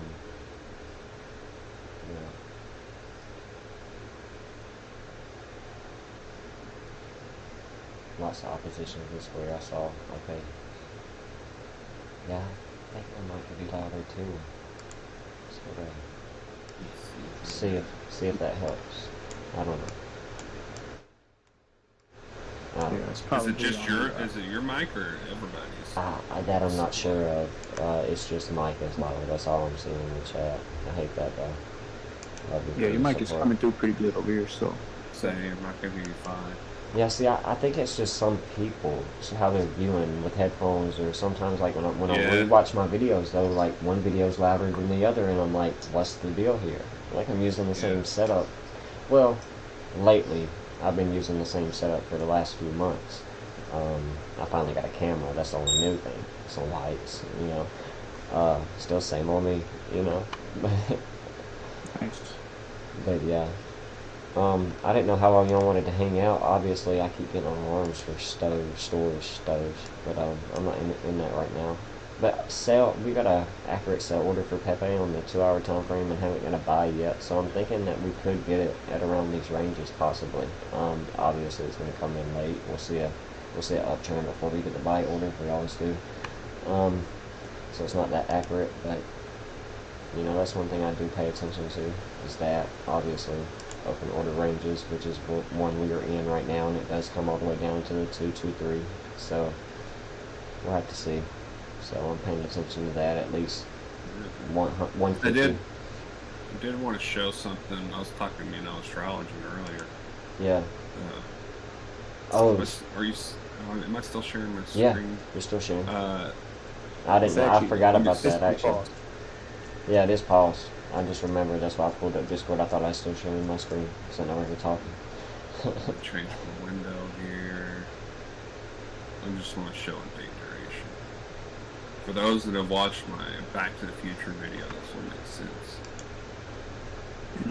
Lots of opposition to this where I saw. Okay. Yeah, I think my mic could be louder too. So see if that helps. I don't know. Is it just is it your mic or everybody's? That I'm not sure of. It's just mic is louder. That's all I'm seeing in the chat. I hate that though. Yeah, your mic is coming through pretty good over here, so. Same, I can hear you fine. Yeah, see, I think it's just some people, how they're viewing with headphones, or sometimes like when I watch my videos though, like one video's louder than the other, and I'm like, what's the deal here? Like I'm using the same setup. Well, lately I've been using the same setup for the last few months. I finally got a camera. That's the only new thing. Some lights, you know. Still same on me, you know. Nice. But yeah. I didn't know how long y'all wanted to hang out. Obviously, I keep getting alarms for stoves, but I'm not in that right now. But we got a accurate sale order for Pepe on the 2 hour time frame and haven't got a buy yet. So I'm thinking that we could get it at around these ranges possibly. Obviously it's going to come in late. We'll see an uptrend before we get the buy order. We always do. So it's not that accurate, but you know that's one thing I do pay attention to is that obviously open order ranges, which is one we are in right now, and it does come all the way down to the 223. So we'll have to see. So I'm paying attention to that at least 150. I did want to show something. I was talking, astrology earlier. Yeah. Are you? Am I still sharing my screen? Yeah, you're still sharing. I didn't. I forgot about that actually. Paused. Yeah, it is paused. I just remembered. That's why I pulled up Discord. I thought I was still sharing my screen, so now we're talking. Change the window here. I just want to show a date duration. For those that have watched my Back to the Future video, this will make sense.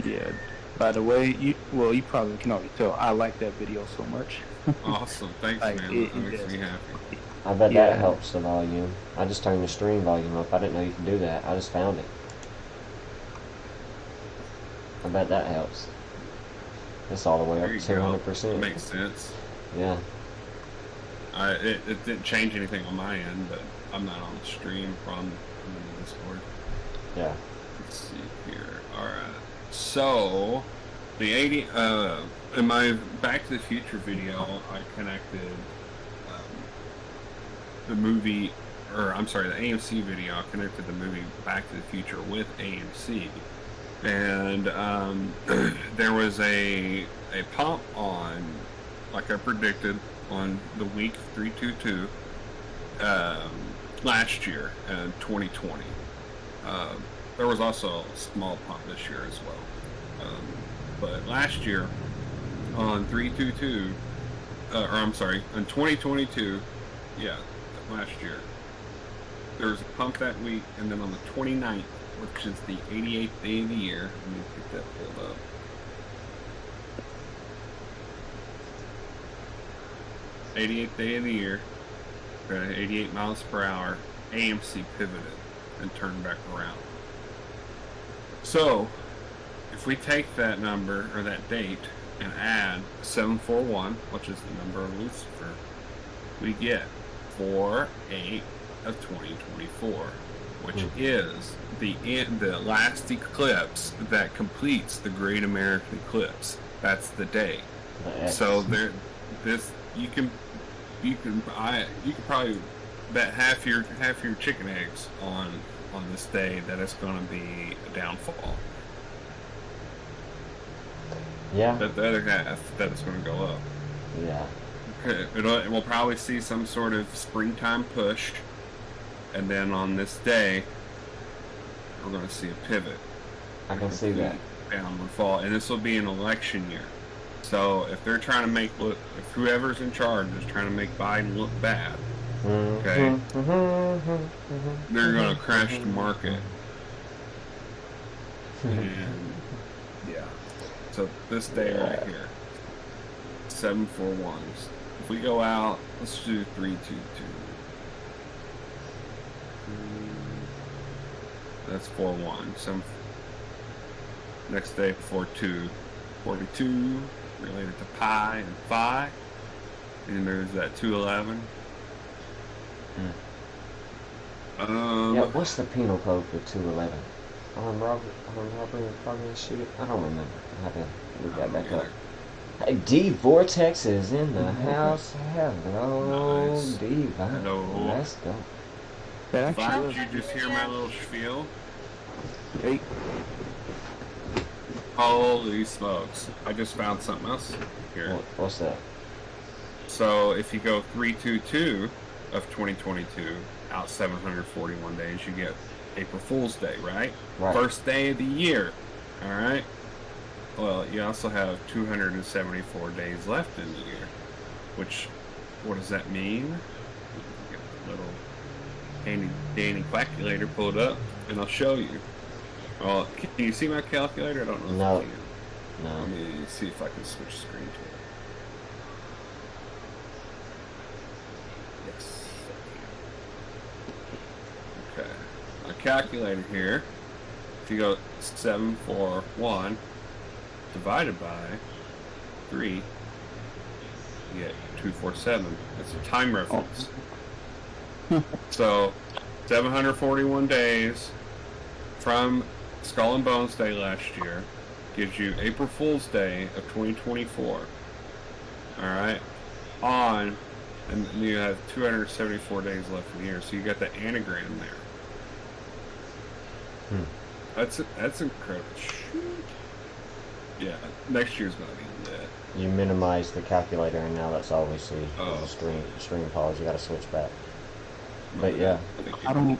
Yeah. By the way, you probably can already tell I like that video so much. Awesome, thanks, Like, man. it That makes does. me happy. I bet that helps the volume. I just turned the stream volume up. I didn't know you could do that. I just found it. I bet that helps. It's all the way up There to you go. 200%. Makes sense. Yeah. It didn't change anything on my end, but I'm not on the stream from the Discord. Yeah. Let's see here. Alright. So, in my Back to the Future video, I connected the AMC video. I connected the movie Back to the Future with AMC. And there was a pump on, like I predicted, on the week 322 last year in 2020. There was also a small pump this year as well. But last year on 322, in 2022, yeah, last year, there was a pump that week, and then on the 29th, which is the 88th day of the year, let me get that pulled up. '88th day of the year, 88 miles per hour, AMC pivoted and turned back around. So, if we take that number, or that date, and add 741, which is the number of Lucifer, we get 4/8 of 2024, which is the last eclipse that completes the Great American Eclipse. That's the day. So you can probably bet half your chicken eggs on this day that it's going to be a downfall. Yeah. But the other half that it's going to go up. Yeah. We'll probably see some sort of springtime push, and then on this day, we're going to see a pivot. I can see that. Downward fall, and this will be an election year. So if they're trying to if whoever's in charge is trying to make Biden look bad, okay, they're going to crash the market. And yeah, so this day right here, 741. If we go out, let's do 322. That's 41. Next day, 42. 42 related to pi and phi. And there's that 211. Yeah, what's the penal code for 211? Armed robbery, probably shoot. I don't remember. I have to look that back up. Hey, D Vortex is in the house. Hello, Nice. D. Hello. Let's go. That Did actually you just hear my little spiel? Hey, Holy smokes. I just found something else here. What's that? So if you go 322 of 2022 out 741 days, you get April Fool's Day, right? Right. First day of the year. All right. Well, you also have 274 days left in the year. Which, what does that mean? Get a little handy dandy calculator pulled up, and I'll show you. Well, can you see my calculator? I don't know. No. If you can. No. Let me see if I can switch screen to it. Yes. Okay. My calculator here. If you go 741 divided by 3, you get 247. That's a time reference. So, 741 days from Skull and Bones Day last year gives you April Fool's Day of 2024. Alright? And you have 274 days left in the year, so you got the anagram there. That's incredible. Yeah, next year's gonna be lit. You minimize the calculator, and now that's all we see. The stream pause. You got to switch back. But yeah, I don't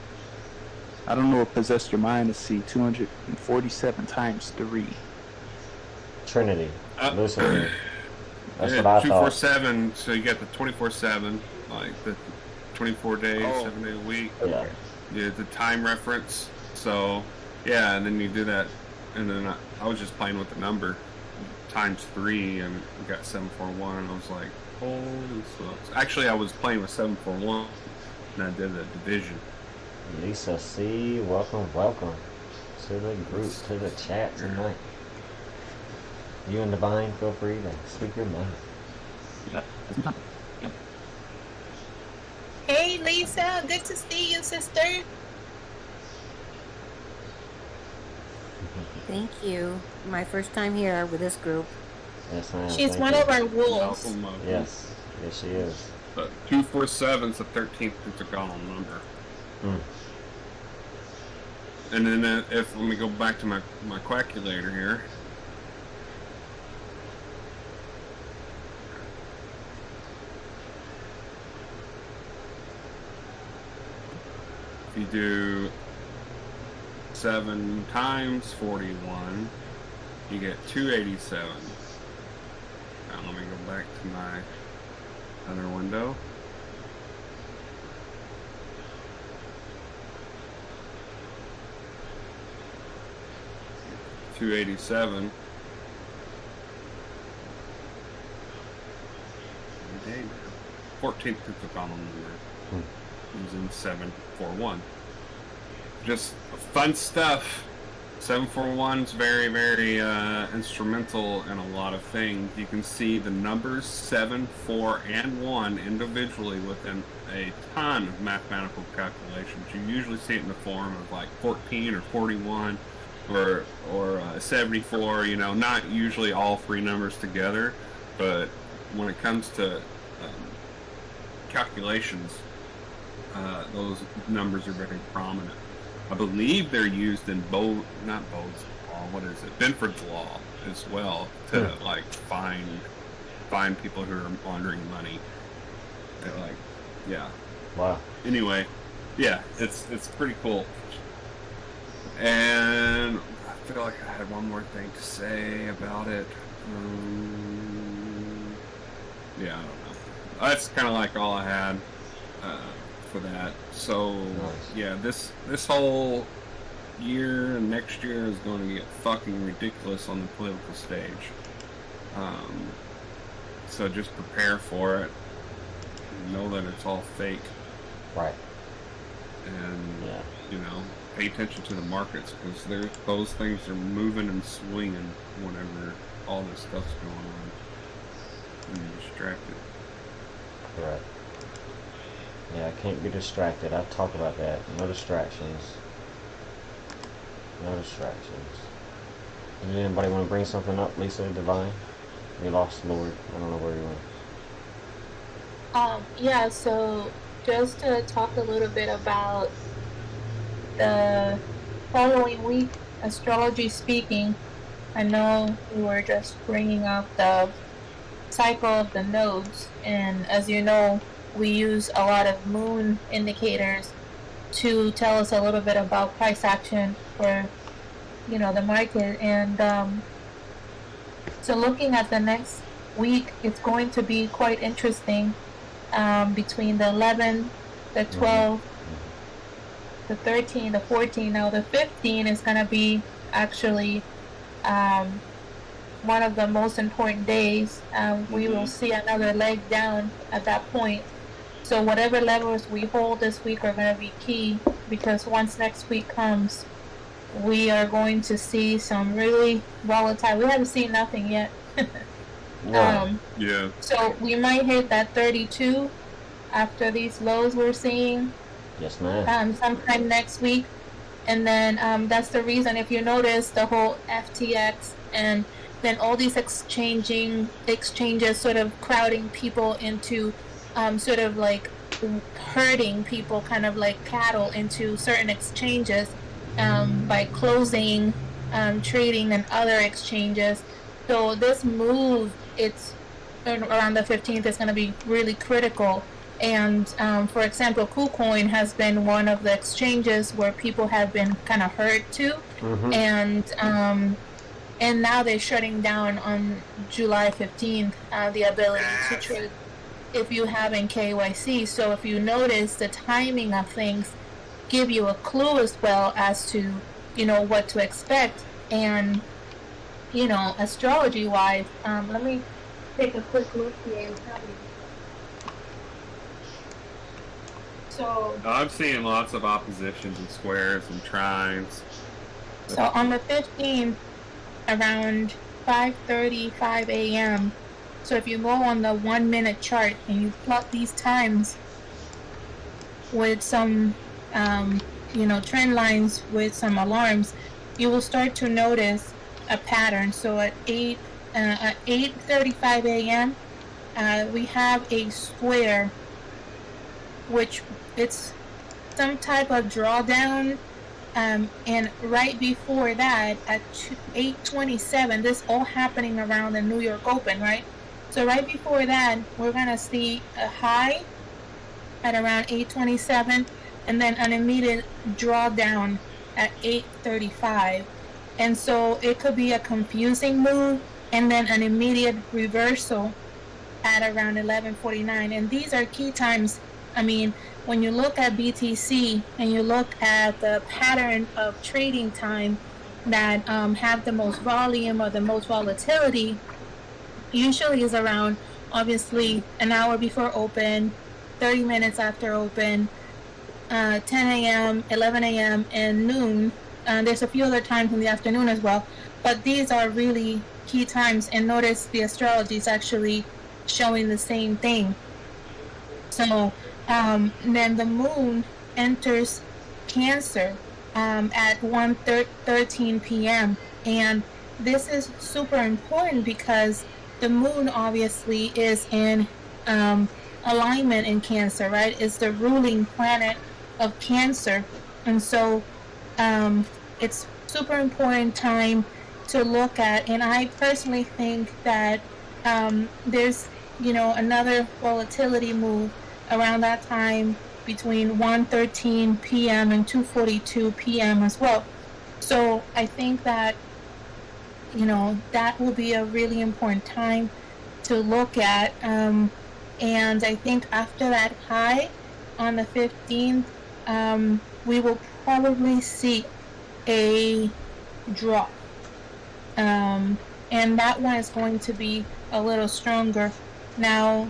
know what possessed your mind to see 247 times 3. Trinity. Lucifer. That's yeah, what I thought. 247. So you got the 24/7, like the 24 days, 7 day a week. Yeah. Yeah, the time reference. So yeah, and then you do that, and then I was just playing with the number times 3, and we got 741, and I was like, holy smokes. Actually, I was playing with 741, and I did the division. Lisa C, welcome to the group, to the chat tonight. You and Divine, feel free to speak your mind. Hey Lisa, good to see you, sister. Thank you. My first time here with this group. Yes, ma'am. She's Thank one you. of our wolves. Welcome, welcome. Yes, she is. But 247 is the 13th pentagonal number. And then let me go back to my calculator here. If you do 7 times 41, you get 287. Now let me go back to my other window. $287. Every day now. 14th pentagonal number. Using 741. Just fun stuff. 741 is very, very instrumental in a lot of things. You can see the numbers 7, 4, and 1 individually within a ton of mathematical calculations. You usually see it in the form of like 14 or 41 or 74, you know, not usually all 3 numbers together, but when it comes to calculations, those numbers are very prominent. I believe they're used in Benford's law as well to like find people who are laundering money. They're like, yeah. Wow. Anyway, yeah, it's pretty cool. And I feel like I had one more thing to say about it. Yeah, I don't know. That's kind of like all I had for that. So Nice. yeah, this whole year and next year is going to get fucking ridiculous on the political stage. So just prepare for it. Know that it's all fake, Right. and Yeah. you know, pay attention to the markets, because those things are moving and swinging whenever all this stuff's going on. And you're distracted. Correct. Yeah, I can't be distracted. I've talked about that. No distractions. No distractions. Does anybody want to bring something up, Lisa, Divine? We lost Lord. I don't know where he went. Yeah, so just to talk a little bit about the following week, astrology speaking, I know we were just bringing up the cycle of the nodes, and as you know, we use a lot of moon indicators to tell us a little bit about price action for, you know, the market. And so looking at the next week, it's going to be quite interesting. Between the 11th, the 12th, the 13, the 14. Now the 15 is going to be actually one of the most important days. We will see another leg down at that point. So whatever levels we hold this week are going to be key, because once next week comes, we are going to see some really volatile. We haven't seen nothing yet. Wow. Yeah. So we might hit that 32 after these lows we're seeing Yes, ma'am. sometime next week. And then that's the reason, if you notice, the whole FTX and then all these exchanges sort of crowding people into sort of like herding people kind of like cattle into certain exchanges by closing trading and other exchanges. So this move, it's around the 15th, is going to be really critical. And for example, KuCoin has been one of the exchanges where people have been kind of hurt to, and now they're shutting down on July 15th the ability to trade if you haven't KYC. So if you notice, the timing of things give you a clue as well as to, you know, what to expect. And, you know, astrology wise, let me take a quick look here and tell you. So I'm seeing lots of oppositions and squares and trines. So on the 15th, around 5:35 a.m., so if you go on the 1 minute chart and you plot these times with some, you know, trend lines with some alarms, you will start to notice a pattern. So at 8:35 a.m., we have a square, which it's some type of drawdown. And right before that, at 8:27, this all happening around the New York Open, right? So right before that, we're going to see a high at around 8:27, and then an immediate drawdown at 8:35. And so it could be a confusing move, and then an immediate reversal at around 11:49. And these are key times. I mean, when you look at BTC and you look at the pattern of trading time that have the most volume or the most volatility, usually is around, obviously, an hour before open, 30 minutes after open, 10 a.m., 11 a.m., and noon. There's a few other times in the afternoon as well, but these are really key times. And notice the astrology is actually showing the same thing. So then the moon enters Cancer at 1:13 p.m. And this is super important because the moon obviously is in alignment in Cancer, right? It's the ruling planet of Cancer. And so it's super important time to look at. And I personally think that there's, you know, another volatility move around that time between 1:13 p.m. and 2:42 p.m. as well. So I think that, you know, that will be a really important time to look at. And I think after that high on the 15th, we will probably see a drop. And that one is going to be a little stronger. Now,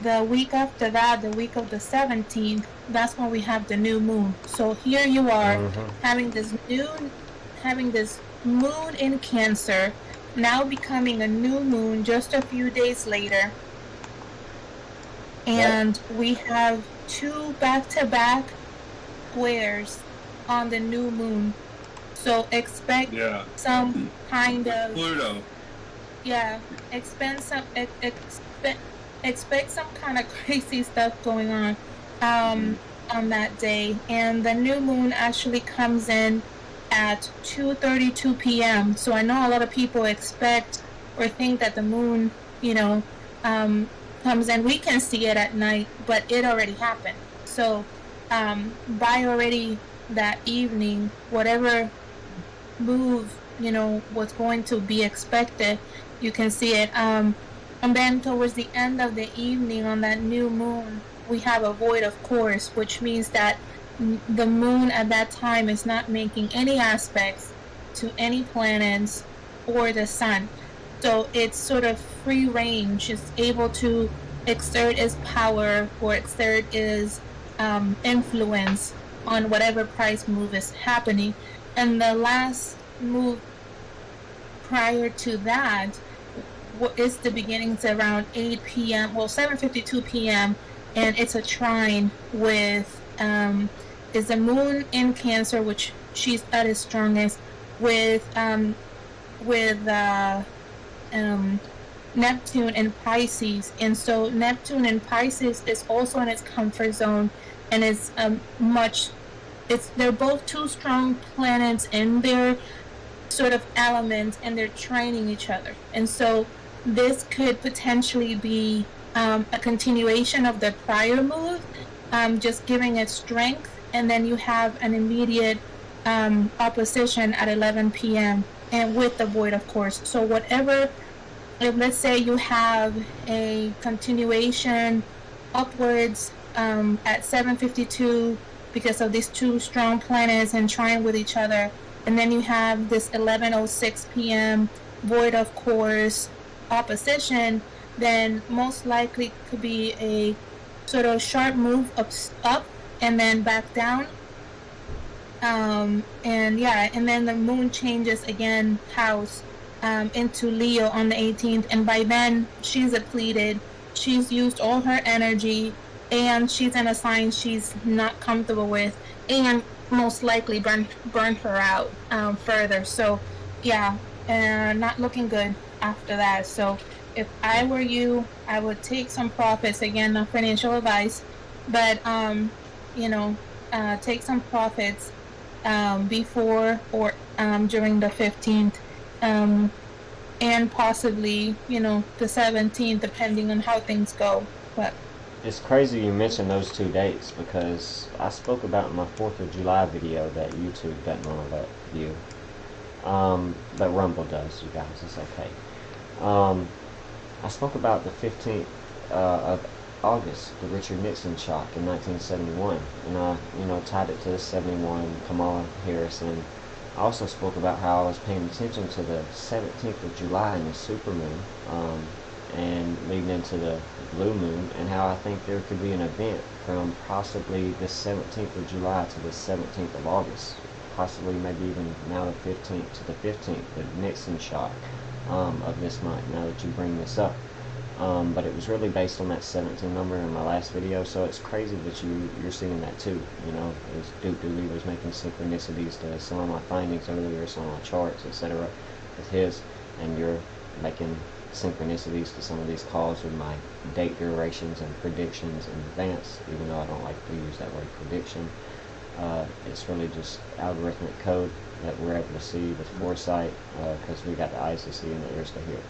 the week after that, the week of the 17th, that's when we have the new moon. So here you are having this moon in Cancer, now becoming a new moon just a few days later. And we have two back-to-back squares on the new moon. So expect some kind of Pluto. Yeah, expect some kind of crazy stuff going on that day. And the new moon actually comes in at 2:32 p.m. So I know a lot of people expect or think that the moon, you know, comes in. We can see it at night, but it already happened. So by already that evening, whatever move, you know, was going to be expected, you can see it. And then towards the end of the evening on that new moon, we have a void of course, which means that the moon at that time is not making any aspects to any planets or the sun. So it's sort of free range. It's able to exert its power or exert its influence on whatever price move is happening. And the last move prior to that is the beginnings around 8 p.m. Well, 7:52 p.m. and it's a trine with is the moon in Cancer, which she's at its strongest, with Neptune in Pisces. And so Neptune in Pisces is also in its comfort zone, and it's they're both two strong planets in their sort of element, and they're trining each other. And so this could potentially be a continuation of the prior move, just giving it strength, and then you have an immediate opposition at 11 p.m. and with the void, of course. So whatever, if let's say you have a continuation upwards at 7:52 because of these two strong planets and trying with each other, and then you have this 11:06 p.m. void, of course, opposition, then most likely could be a sort of sharp move up and then back down. And then the moon changes again house into Leo on the 18th, and by then she's depleted. She's used all her energy, and she's in a sign she's not comfortable with, and most likely burn her out further. So yeah, not looking good after that. So if I were you, I would take some profits. Again, not financial advice, but take some profits before or during the 15th, and possibly the 17th, depending on how things go. But it's crazy you mentioned those 2 dates, because I spoke about in my 4th of July video that YouTube doesn't want to let view. But Rumble does, you guys. It's okay. I spoke about the 15th of August, the Richard Nixon shock in 1971, and I tied it to the 71 Kamala Harris. And I also spoke about how I was paying attention to the 17th of July and the supermoon, and leading into the blue moon, and how I think there could be an event from possibly the 17th of July to the 17th of August, possibly maybe even now the 15th to the 15th, the Nixon shock of this month, now that you bring this up. But it was really based on that 17 number in my last video, so it's crazy that you're seeing that too. As Duke Dooley was making synchronicities to some of my findings earlier, some of my charts, etc. with his, and you're making synchronicities to some of these calls with my date durations and predictions in advance, even though I don't like to use that word prediction. It's really just algorithmic code that we're able to see with foresight, because we got the eyes to see and the ears to hear.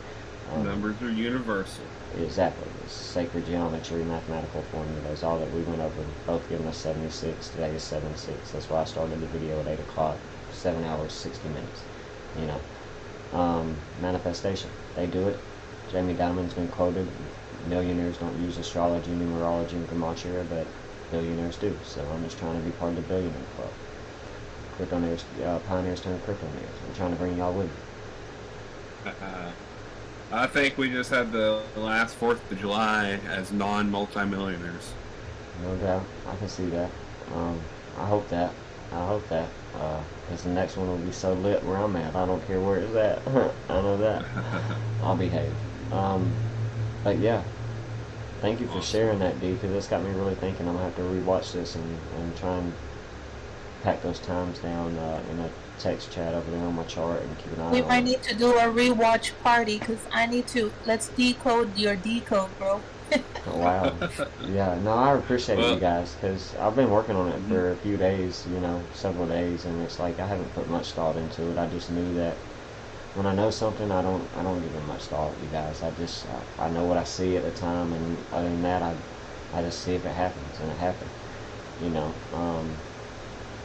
Numbers are universal. Exactly. It's sacred geometry, mathematical formulas, all that we went over, both giving us 76. Today is 76. That's why I started the video at 8 o'clock, 7 hours, 60 minutes. Manifestation. They do it. Jamie Dimon's been quoted. Millionaires don't use astrology, numerology, and gematria, but billionaires do. So I'm just trying to be part of the billionaire club. Cryptonaires, pioneers turn cryptonaires. I'm trying to bring y'all with me. I think we just had the last 4th of July as non-multimillionaires. No doubt. I can see that. I hope that. Because the next one will be so lit where I'm at. I don't care where it's at. I know that. I'll behave. But yeah. Thank you for sharing that, D, because it's got me really thinking. I'm going to have to rewatch this and try and pack those times down in a text chat over there on my chart and keep an eye on it. We might need to do a rewatch party, because I need to. Let's decode your decode, bro. Oh, wow. Yeah, no, I appreciate you guys, because I've been working on it for a few days, several days, and it's like I haven't put much thought into it. I just knew that when I know something, I don't give it much thought, you guys. I know what I see at the time, and other than that, I just see if it happens, and it happened,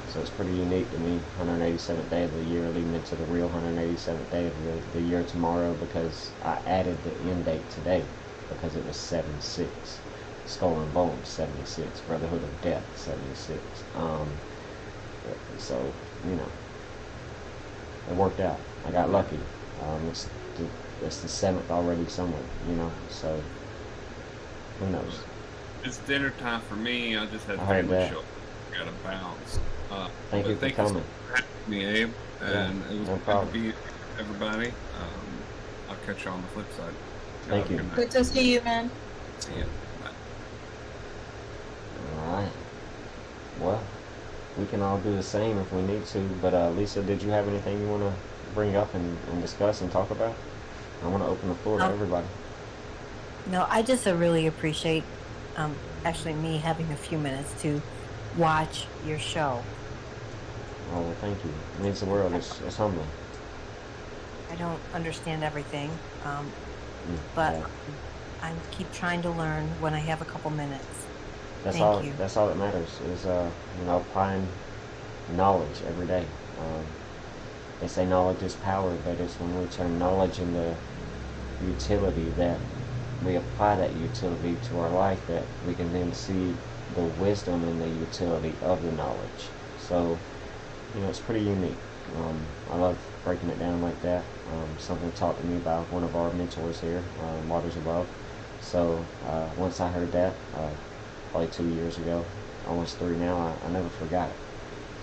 So it's pretty unique to me, 187th day of the year leading into the real 187th day of the year tomorrow, because I added the end date today because it was 7/6. Skull and Bones, 76. Brotherhood of Death, 76. So, you know, it worked out. I got lucky. It's the 7th already somewhere, you know, so who knows. It's dinner time for me. I just had I heard family that. show. Gotta bounce. Thank you for coming. For having me, Abe. And it was no good problem. to be with everybody. I'll catch you on the flip side. Thank you. Good to see you, man. See ya. Bye. Alright. Well, we can all do the same if we need to, but Lisa, did you have anything you want to bring up and discuss and talk about? I want to open the floor to everybody. No, I just really appreciate actually me having a few minutes to watch your show. Oh, well, thank you. It means the world. It's humbling. I don't understand everything, but Yeah. I keep trying to learn when I have a couple minutes. That's Thank all. you. That's all that matters is applying knowledge every day. They say knowledge is power, but it's when we turn knowledge into utility that we apply that utility to our life that we can then see the wisdom and the utility of the knowledge. So, it's pretty unique. I love breaking it down like that. Something taught to me by one of our mentors here, Waters Above. So once I heard that, probably 2 years ago, almost 3 now, I never forgot it.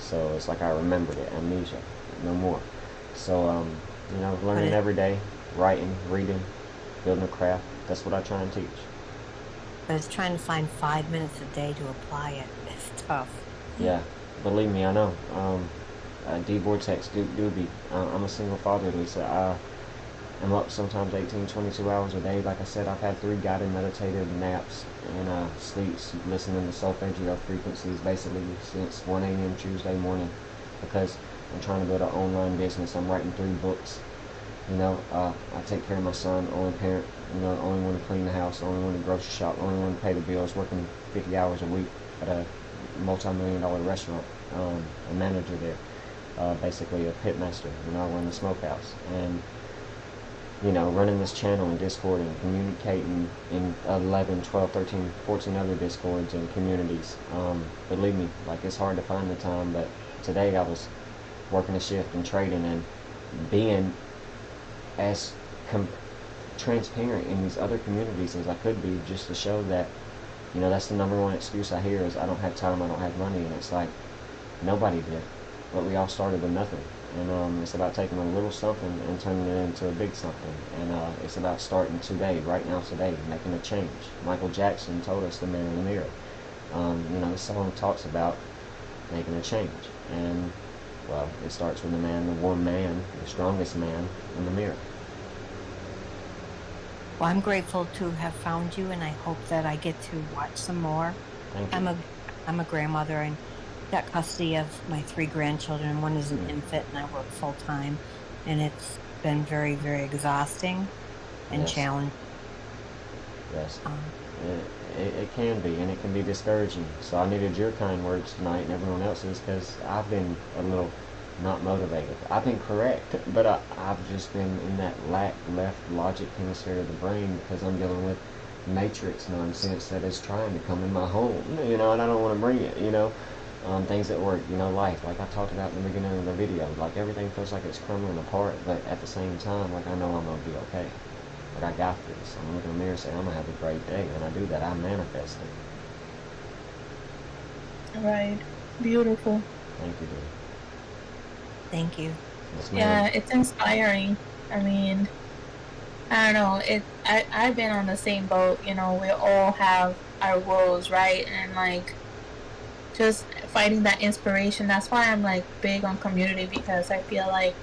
So it's like I remembered it, amnesia, no more. So, learning every day, writing, reading, building a craft, that's what I try and teach. But it's trying to find 5 minutes a day to apply it. It's tough. Yeah, believe me, I know. D Vortex, Duke Doobie. I'm a single father, Lisa. I'm up sometimes 18, 22 hours a day. Like I said, I've had 3 guided meditative naps and sleeps listening to solfeggio frequencies basically since 1 a.m. Tuesday morning because I'm trying to build an online business. I'm writing 3 books. I take care of my son, only parent, only one to clean the house, only one to grocery shop, only one to pay the bills, working 50 hours a week at a multi-million-dollar restaurant. A manager there, basically a pit master, I run the smokehouse. And, running this channel in Discord and communicating in 11, 12, 13, 14 other Discords and communities. Believe me, it's hard to find the time, but today I was working a shift and trading and being as transparent in these other communities as I could be, just to show that, that's the number one excuse I hear is I don't have time, I don't have money, and it's like, nobody did, but we all started with nothing, and it's about taking a little something and turning it into a big something, and it's about starting today, right now, today, making a change. Michael Jackson told us the man in the mirror. This song talks about making a change, and well, it starts with the one man, the strongest man in the mirror. Well, I'm grateful to have found you, and I hope that I get to watch some more. Thank you. I'm a grandmother and got custody of my 3 grandchildren. One is an infant, and I work full time, and it's been very, very exhausting and challenging. Yes. It can be, and it can be discouraging. So I needed your kind words tonight and everyone else's because I've been a little not motivated. I've been correct, but I've just been in that left logic hemisphere of the brain because I'm dealing with matrix nonsense that is trying to come in my home, and I don't want to bring it, things at work, life, like I talked about in the beginning of the video, everything feels like it's crumbling apart, but at the same time, I know I'm going to be okay. I got this. I'm going to look in the mirror and say, I'm going to have a great day. When I do that, I manifest it. Right. Beautiful. Thank you, dear. Thank you. Yes, Yeah, it's inspiring. I mean, I don't know. I've been on the same boat. We all have our woes, right? And just fighting that inspiration. That's why I'm big on community, because I feel like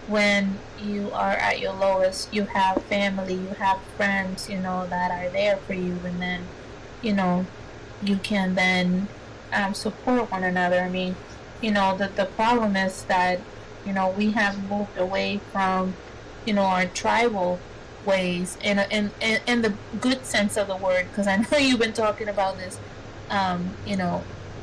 when you are at your lowest, you have family, you have friends, that are there for you, and then, you can then support one another. I mean, the problem is that, we have moved away from, our tribal ways in the good sense of the word, because I know you've been talking about this,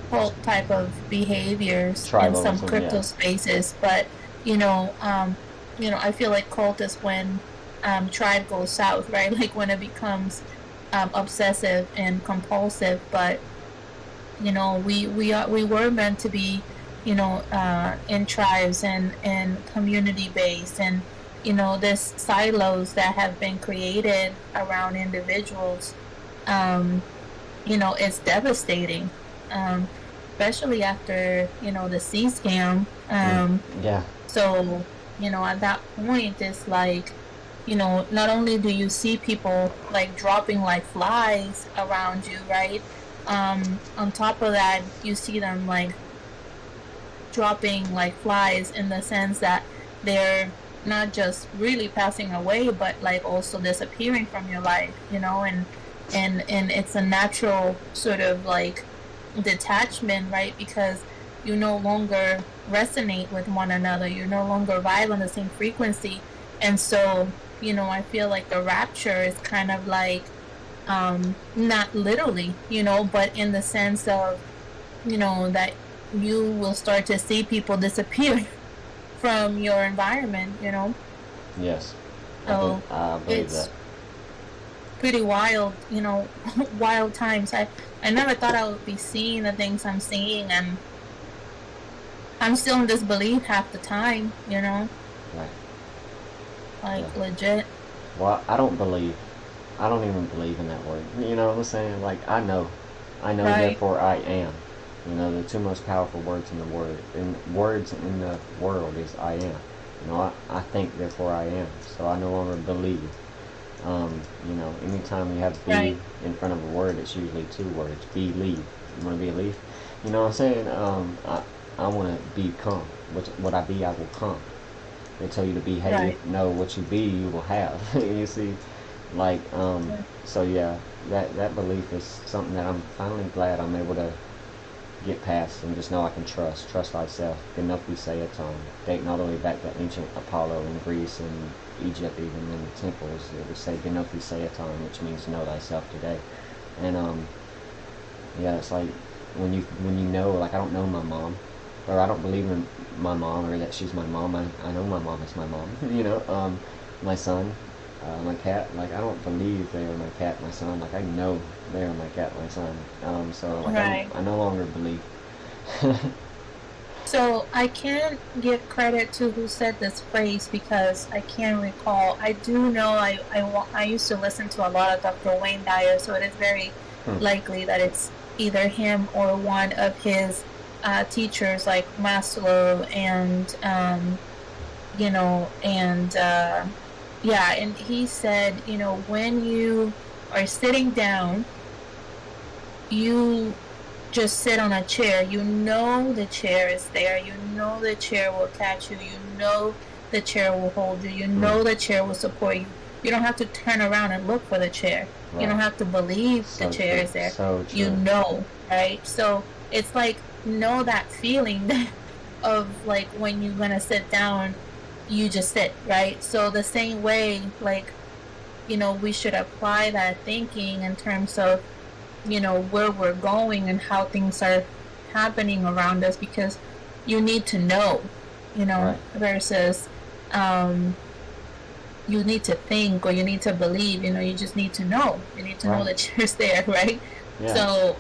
cult type of behaviors in some crypto spaces, but I feel like cult is when tribe goes south, right? When it becomes obsessive and compulsive, but we were meant to be, in tribes and community based, and this silos that have been created around individuals. It's devastating, especially after the C scam. Yeah. So at that point, it's like, not only do you see people like dropping like flies around you, right? On top of that, you see them like dropping like flies in the sense that they're not just really passing away, but like also disappearing from your life, and it's a natural sort of like detachment, right? Because you no longer resonate with one another, you no longer vibe on the same frequency, and so I feel like the rapture is kind of like not literally, but in the sense of that you will start to see people disappear from your environment, Yes. So I believe it's that. pretty wild, wild times. I never thought I would be seeing the things I'm seeing, and I'm still in disbelief half the time, Right. like Yeah. legit. Well, I don't even believe in that word. You know what I'm saying? Like, I know, Right. therefore I am. The two most powerful words in the world is I am. I think, therefore I am. So I no longer believe. Anytime you have be Right. in front of a word, it's usually two words. Believe. You want to be a leaf? You know what I'm saying? I want to become. What I be, I will come. They tell you to behave. Right. No, what you be, you will have. You see, like, Yeah. so yeah, that belief is something that I'm finally glad I'm able to get past and just know I can trust. Trust thyself. Genofi Sayaton. Date not only back to ancient Apollo in Greece and Egypt, even in the temples, it would say Genofi Sayaton, which means know thyself today. And yeah, it's like when you know, like, I don't know my mom, or I don't believe in my mom, or that she's my mom. I know my mom is my mom. My son, my cat. Like, I don't believe they are my cat, my son. Like, I know they are my cat, my son. So like Right. I no longer believe. So I can't give credit to who said this phrase because I can't recall. I do know I used to listen to a lot of Dr. Wayne Dyer, so it is very Hmm. likely that it's either him or one of his teachers like Maslow and yeah, and he said, when you are sitting down, you just sit on a chair. You know the chair is there. You know the chair will catch you. You know the chair will hold you. You know the chair will support you. You don't have to turn around and look for the chair. You don't Right. have to believe the So chair true. is there. So You true. know, right? So it's like, that feeling of like when you're gonna sit down, you just sit, right? So the same way, like, we should apply that thinking in terms of where we're going and how things are happening around us, because you need to know, Right. versus you need to think or you need to believe, you just need to know. You need to know Right. that you're there, right? Yeah. So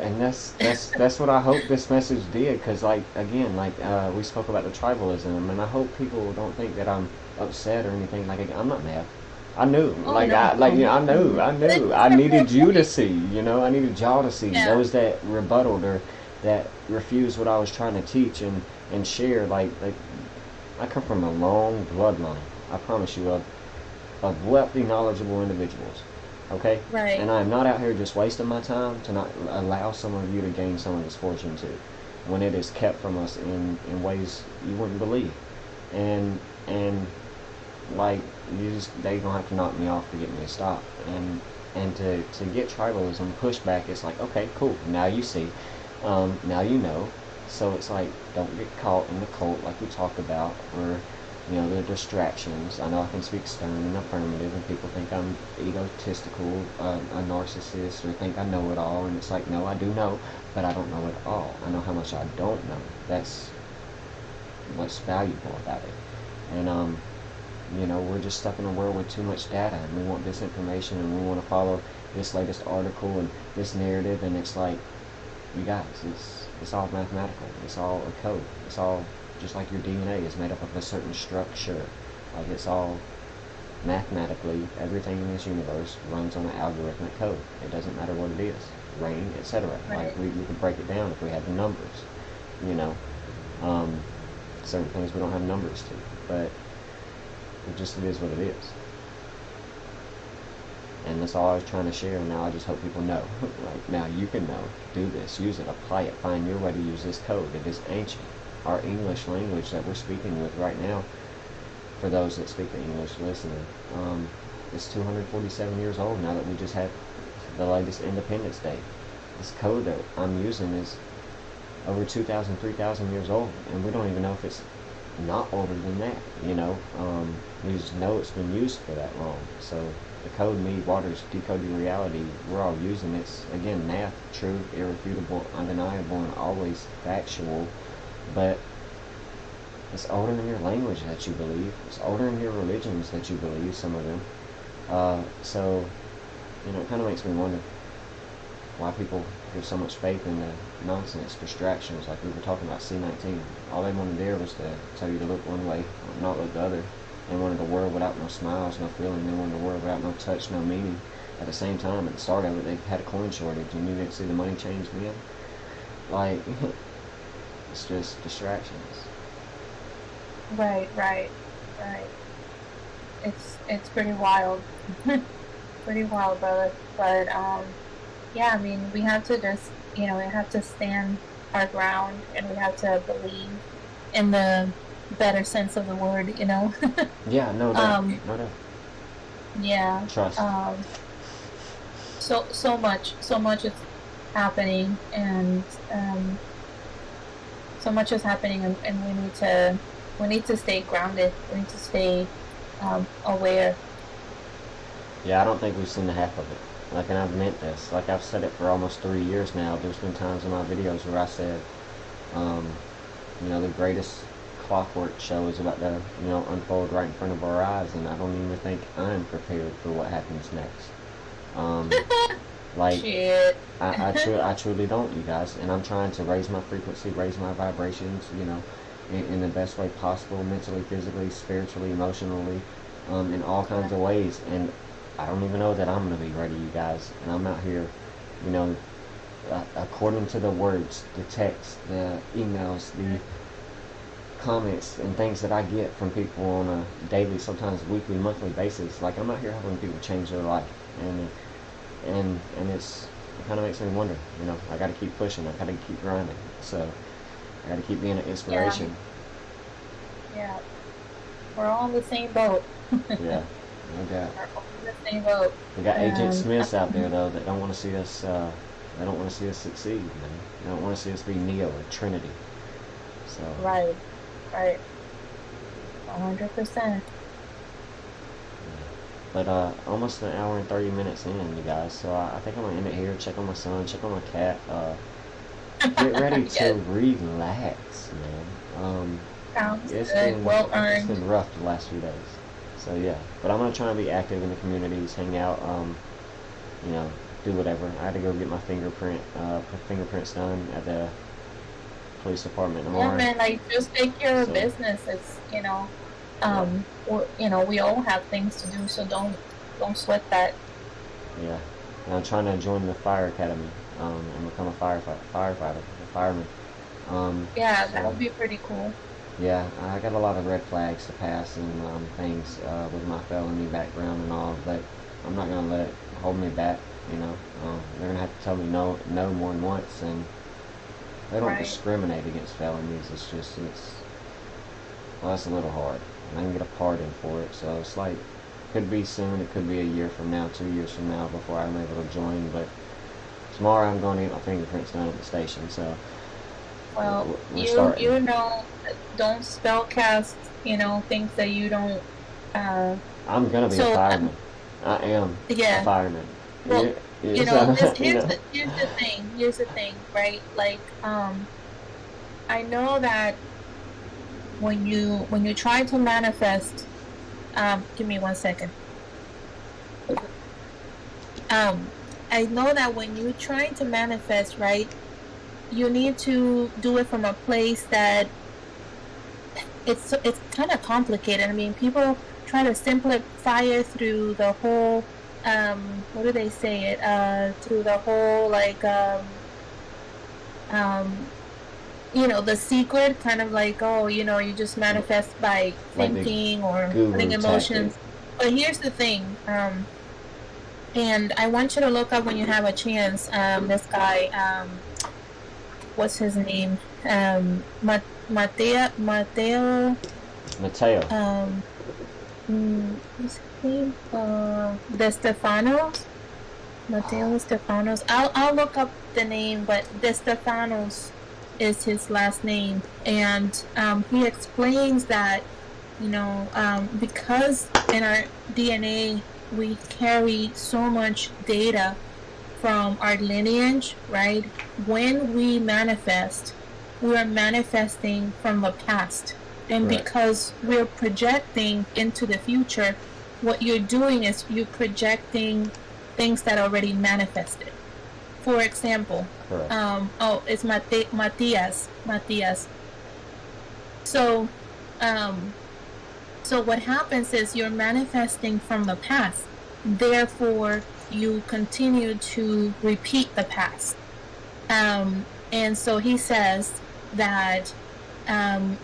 And that's what I hope this message did, because, like, again, like, we spoke about the tribalism, and I hope people don't think that I'm upset or anything. Like, I'm not mad. I knew, oh like, no, I knew. I needed you to see, I needed y'all to see. yeah, Those that rebutted or that refused what I was trying to teach and share. Like, I come from a long bloodline. I promise you, of wealthy, knowledgeable individuals. Okay? right, And I am not out here just wasting my time to not allow some of you to gain some of this fortune too, when it is kept from us in ways you wouldn't believe. And like, they gonna have to knock me off to get me to stop. And to get tribalism pushback, it's like, okay, cool, now you see, now you know. So it's like, don't get caught in the cult like we talked about, or the distractions. I know I can speak stern and affirmative, and people think I'm egotistical, a narcissist, or think I know it all. And it's like, no, I do know, but I don't know it all. I know how much I don't know. That's what's valuable about it. And we're just stuck in a world with too much data, and we want this information, and we want to follow this latest article and this narrative, and it's like, you guys, it's all mathematical. It's all a code. It's all just like your DNA is made up of a certain structure. Like, it's all mathematically, everything in this universe runs on an algorithmic code. It doesn't matter what it is, rain, etc. Right. Like, we could break it down if we had the numbers, you know. Certain things we don't have numbers to, but it is what it is. And that's all I was trying to share. Now I just hope people know. Like, now you can know. Do this. Use it. Apply it. Find your way to use this code. It is ancient. Our English language that we're speaking with right now, for those that speak the English listening, it's 247 years old now that we just had the latest Independence Day. This code that I'm using is over 2,000, 3,000 years old, and we don't even know if it's not older than that, you know. We just know it's been used for that long. So the code me, Waters, decoding reality, we're all using it. It's, again, math, true, irrefutable, undeniable, and always factual, but it's older than your language that you believe. It's older than your religions that you believe, some of them. So, you know, it kind of makes me wonder why people give so much faith in the nonsense, distractions, like we were talking about C-19. All they wanted there was to tell you to look one way, not look the other. They wanted a world without no smiles, no feeling. They wanted a world without no touch, no meaning. At the same time, at the start of it, they had a coin shortage, and you didn't see the money change then. Like, it's just distractions. Right. It's pretty wild. Pretty wild, brother. But yeah, I mean, we have to just, you know, we have to stand our ground, and we have to believe in the better sense of the word, you know. Yeah, no doubt. No doubt. Yeah. Trust. So much is happening, and so much is happening, and we need to stay grounded. We need to stay aware. Yeah, I don't think we've seen the half of it. Like, and I've meant this. Like, I've said it for almost 3 years now. There's been times in my videos where I said, you know, the greatest clockwork show is about to, you know, unfold right in front of our eyes, and I don't even think I'm prepared for what happens next. Like, Shit. I truly don't, you guys. And I'm trying to raise my frequency, raise my vibrations, you know, in the best way possible, mentally, physically, spiritually, emotionally, in all kinds of ways. And I don't even know that I'm going to be ready, you guys. And I'm out here, you know, according to the words, the text, the emails, the comments, and things that I get from people on a daily, sometimes weekly, monthly basis. Like, I'm out here helping people change their life. And it kind of makes me wonder, you know, I got to keep pushing. I got to keep grinding. So I got to keep being an inspiration. Yeah. We're all in the same boat. Yeah, no doubt. We're all in the same boat. We got Agent Smiths out there, though, that don't want to see us. They don't want to see us succeed, man. They don't want to see us be Neo or Trinity. So. Right. 100%. But almost an hour and 30 minutes in, you guys. So I think I'm gonna end it here. Check on my son. Check on my cat. Get ready to relax, man. Sounds It's good. Well It's earned. been rough the last few days. So yeah, but I'm gonna try and be active in the communities, hang out, you know, do whatever. I had to go get my fingerprints done at the police department tomorrow. Yeah, man. Like, just take care of business. It's, you know, you know, we all have things to do, so don't sweat that. Yeah, and I'm trying to join the fire academy and become a firefighter, a fireman. Yeah, so, that would be pretty cool. Yeah, I got a lot of red flags to pass and things with my felony background and all, but I'm not gonna let it hold me back. You know, they're gonna have to tell me no more than once, and they don't discriminate against felonies. It's just well, it's a little hard. And I can get a pardon for it, so it's like, could be soon, it could be a year from now, 2 years from now before I'm able to join, but tomorrow I'm going to get my fingerprints done at the station, so. Well, you know, don't spellcast, you know, things that you don't, I'm gonna be a fireman. I am a fireman. Well, you know, here's the thing, right? Like, I know that when you try to give me 1 second. I know that when you're trying to manifest, right, you need to do it from a place that it's kind of complicated. I mean, people try to simplify it through the whole what do they say it through the whole like the secret, kind of like, oh, you just manifest by thinking or putting emotions. But here's the thing, and I want you to look up when you have a chance, this guy, what's his name? Mateo. What's his name? De Stefanos. Mateo Stefanos. I'll look up the name, but De Stefanos is his last name, and he explains that because in our DNA we carry so much data from our lineage, right? When we manifest, we are manifesting from the past, and right. Because we're projecting into the future, what you're doing is you're projecting things that already manifested. For example, it's Matias. So what happens is you're manifesting from the past. Therefore, you continue to repeat the past. And so he says that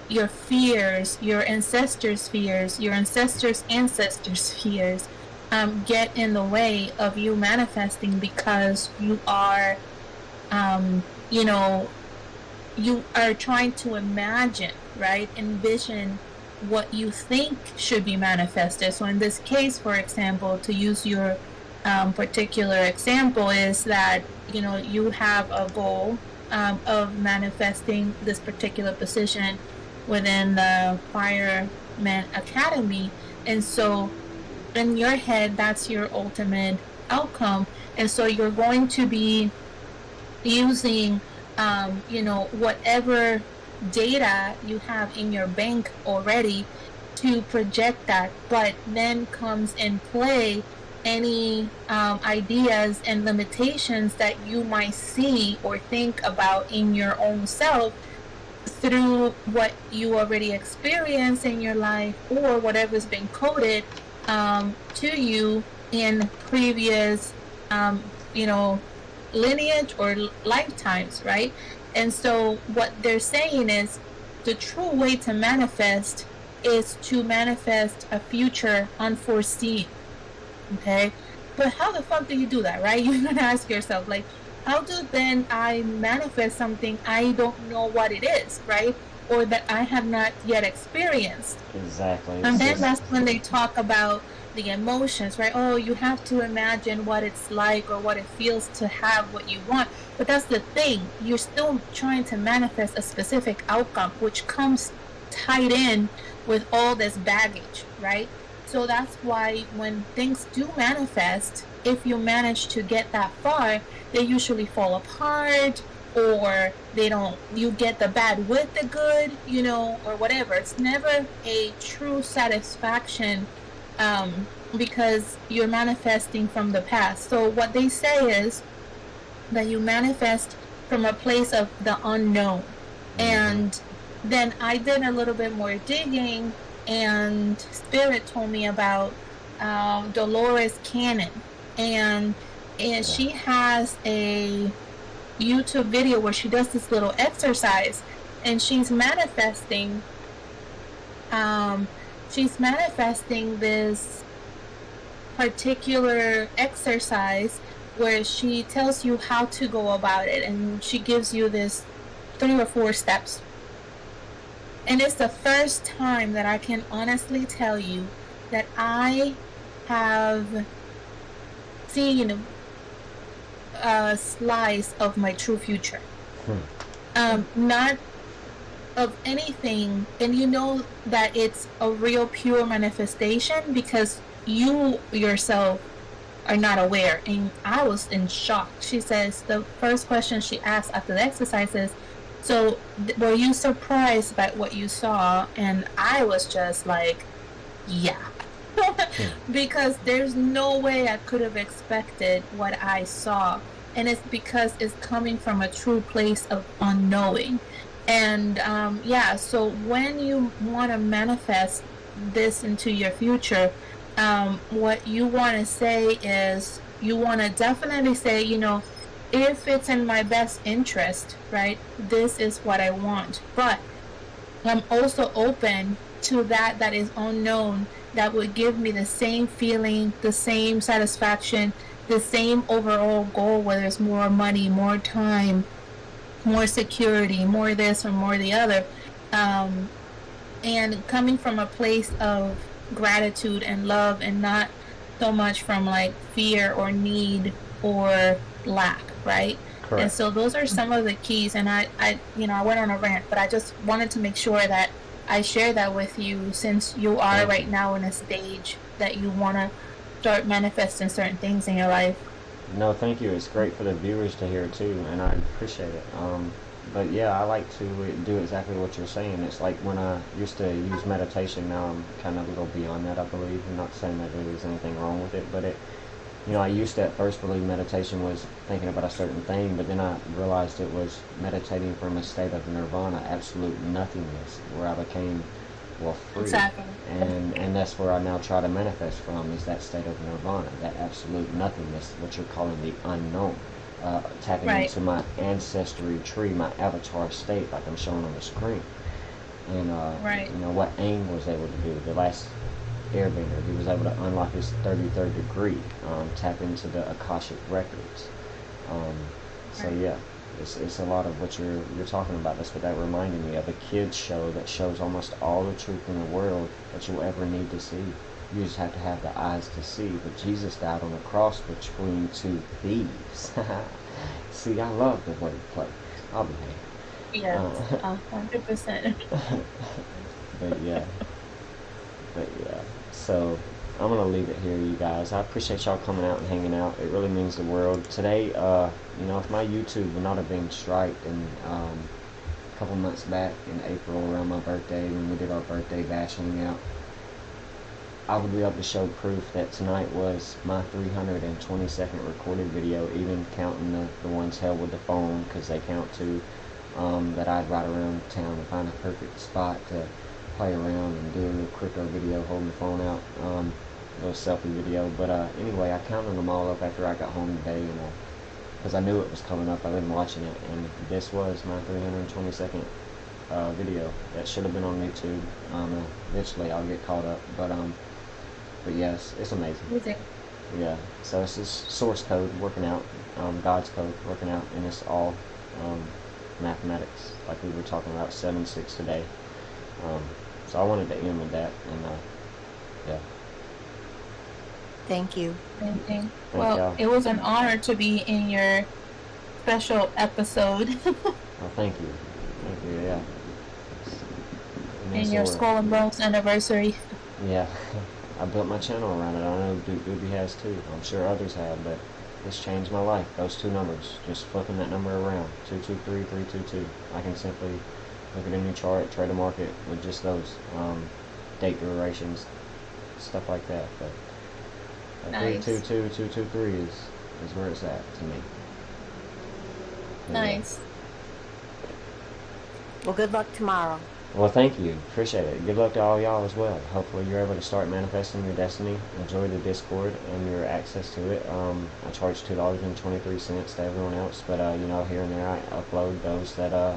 your fears, your ancestors' fears, your ancestors' fears get in the way of you manifesting, because you are, you are trying to imagine, right? Envision what you think should be manifested. So in this case, for example, to use your particular example, is that, you have a goal of manifesting this particular position within the Fireman Academy. And so in your head, that's your ultimate outcome. And so you're going to be using, whatever data you have in your bank already to project that. But then comes in play any ideas and limitations that you might see or think about in your own self through what you already experienced in your life, or whatever's been coded to you in previous lineage or lifetimes, right? And so what they're saying is the true way to manifest is to manifest a future unforeseen. Okay, but how the fuck do you do that, right? You're gonna ask yourself, like, how do then I manifest something I don't know what it is, right? Or that I have not yet experienced. Exactly. And then that's when they talk about the emotions, right? Oh, you have to imagine what it's like or what it feels to have what you want. But that's the thing, you're still trying to manifest a specific outcome, which comes tied in with all this baggage, right? So that's why when things do manifest, if you manage to get that far, they usually fall apart, or they don't, you get the bad with the good, or whatever. It's never a true satisfaction, because you're manifesting from the past. So what they say is that you manifest from a place of the unknown. And then I did a little bit more digging, and Spirit told me about Dolores Cannon, and she has a YouTube video where she does this little exercise, and she's manifesting this particular exercise where she tells you how to go about it, and she gives you this 3 or 4 steps. And it's the first time that I can honestly tell you that I have seen a slice of my true future. Not of anything, and you know that it's a real pure manifestation because you yourself are not aware. And I was in shock. She says the first question she asked after the exercise is, so were you surprised by what you saw? And I was just like, yeah. because there's no way I could have expected what I saw. And it's because it's coming from a true place of unknowing. And yeah, so when you want to manifest this into your future, what you want to say is, you want to definitely say, you know, if it's in my best interest, right, this is what I want. But I'm also open to that is unknown, that would give me the same feeling, the same satisfaction, the same overall goal, whether it's more money, more time, more security, more this or more the other. And coming from a place of gratitude and love, and not so much from like fear or need or lack, right? Correct. And so those are some of the keys. And I went on a rant, but I just wanted to make sure that I share that with you, since you are right now in a stage that you want to start manifesting certain things in your life. No, thank you. It's great for the viewers to hear too, and I appreciate it. But yeah, I like to do exactly what you're saying. It's like when I used to use meditation. Now I'm kind of a little beyond that, I believe. I'm not saying that there's anything wrong with it, but I used to at first believe meditation was thinking about a certain thing, but then I realized it was meditating from a state of nirvana, absolute nothingness, where I became, well, free. Exactly. And that's where I now try to manifest from, is that state of nirvana, that absolute nothingness, what you're calling the unknown. Tapping into my ancestry tree, my avatar state, like I'm showing on the screen. And what Aang was able to do, the last airbender, he was able to unlock his 33rd degree, tap into the Akashic records. So yeah, it's a lot of what you're talking about. That's what that reminded me of, a kids show that shows almost all the truth in the world that you'll ever need to see. You just have to have the eyes to see. But Jesus died on the cross between two thieves. See, I love the wordplay. I'll be here. Yeah, 100%. But yeah. So I'm gonna leave it here, you guys. I appreciate y'all coming out and hanging out. It really means the world. Today, if my YouTube would not have been striked, and a couple months back in April around my birthday, when we did our birthday bash Hangout, I would be able to show proof that tonight was my 322nd recorded video, even counting the ones held with the phone, because they count too. That I'd ride around town and find a perfect spot to play around and do a little crypto video holding the phone out, a little selfie video. But anyway, I counted them all up after I got home today, and because I knew it was coming up, I've been watching it, and this was my 322nd video that should have been on YouTube. Eventually I'll get caught up, but yes, it's amazing. Yeah, so it's just source code working out, God's code working out, and it's all mathematics, like we were talking about 7-6 today. So I wanted to end with that, and yeah. Thank you. Well, it was an honor to be in your special episode. Oh, thank you, yeah. In your Skull and Bones anniversary. Yeah, I built my channel around it. I know Doobie has too. I'm sure others have, but it's changed my life. Those two numbers, just flipping that number around, 223, 322. I can simply look at any chart, trade a market with just those, date durations, stuff like that. But Nice. 322, 223 is where it's at to me. But Nice. Well, good luck tomorrow. Well, thank you. Appreciate it. Good luck to all y'all as well. Hopefully you're able to start manifesting your destiny. Enjoy the Discord and your access to it. I charge $2.23 to everyone else, but here and there I upload those that I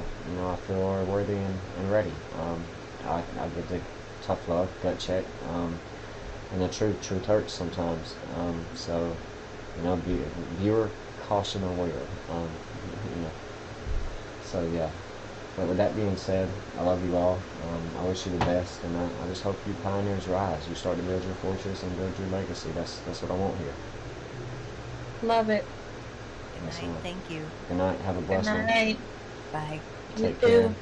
feel are worthy and ready. I get the tough love, gut check, and the truth hurts sometimes. So viewer caution aware. So yeah. But with that being said, I love you all. I wish you the best, and I just hope you pioneers rise. You start to build your fortress and build your legacy. That's what I want here. Love it. Good night. Thank you. Good night. Have a blessed Good one. night. Bye. You Take too. care.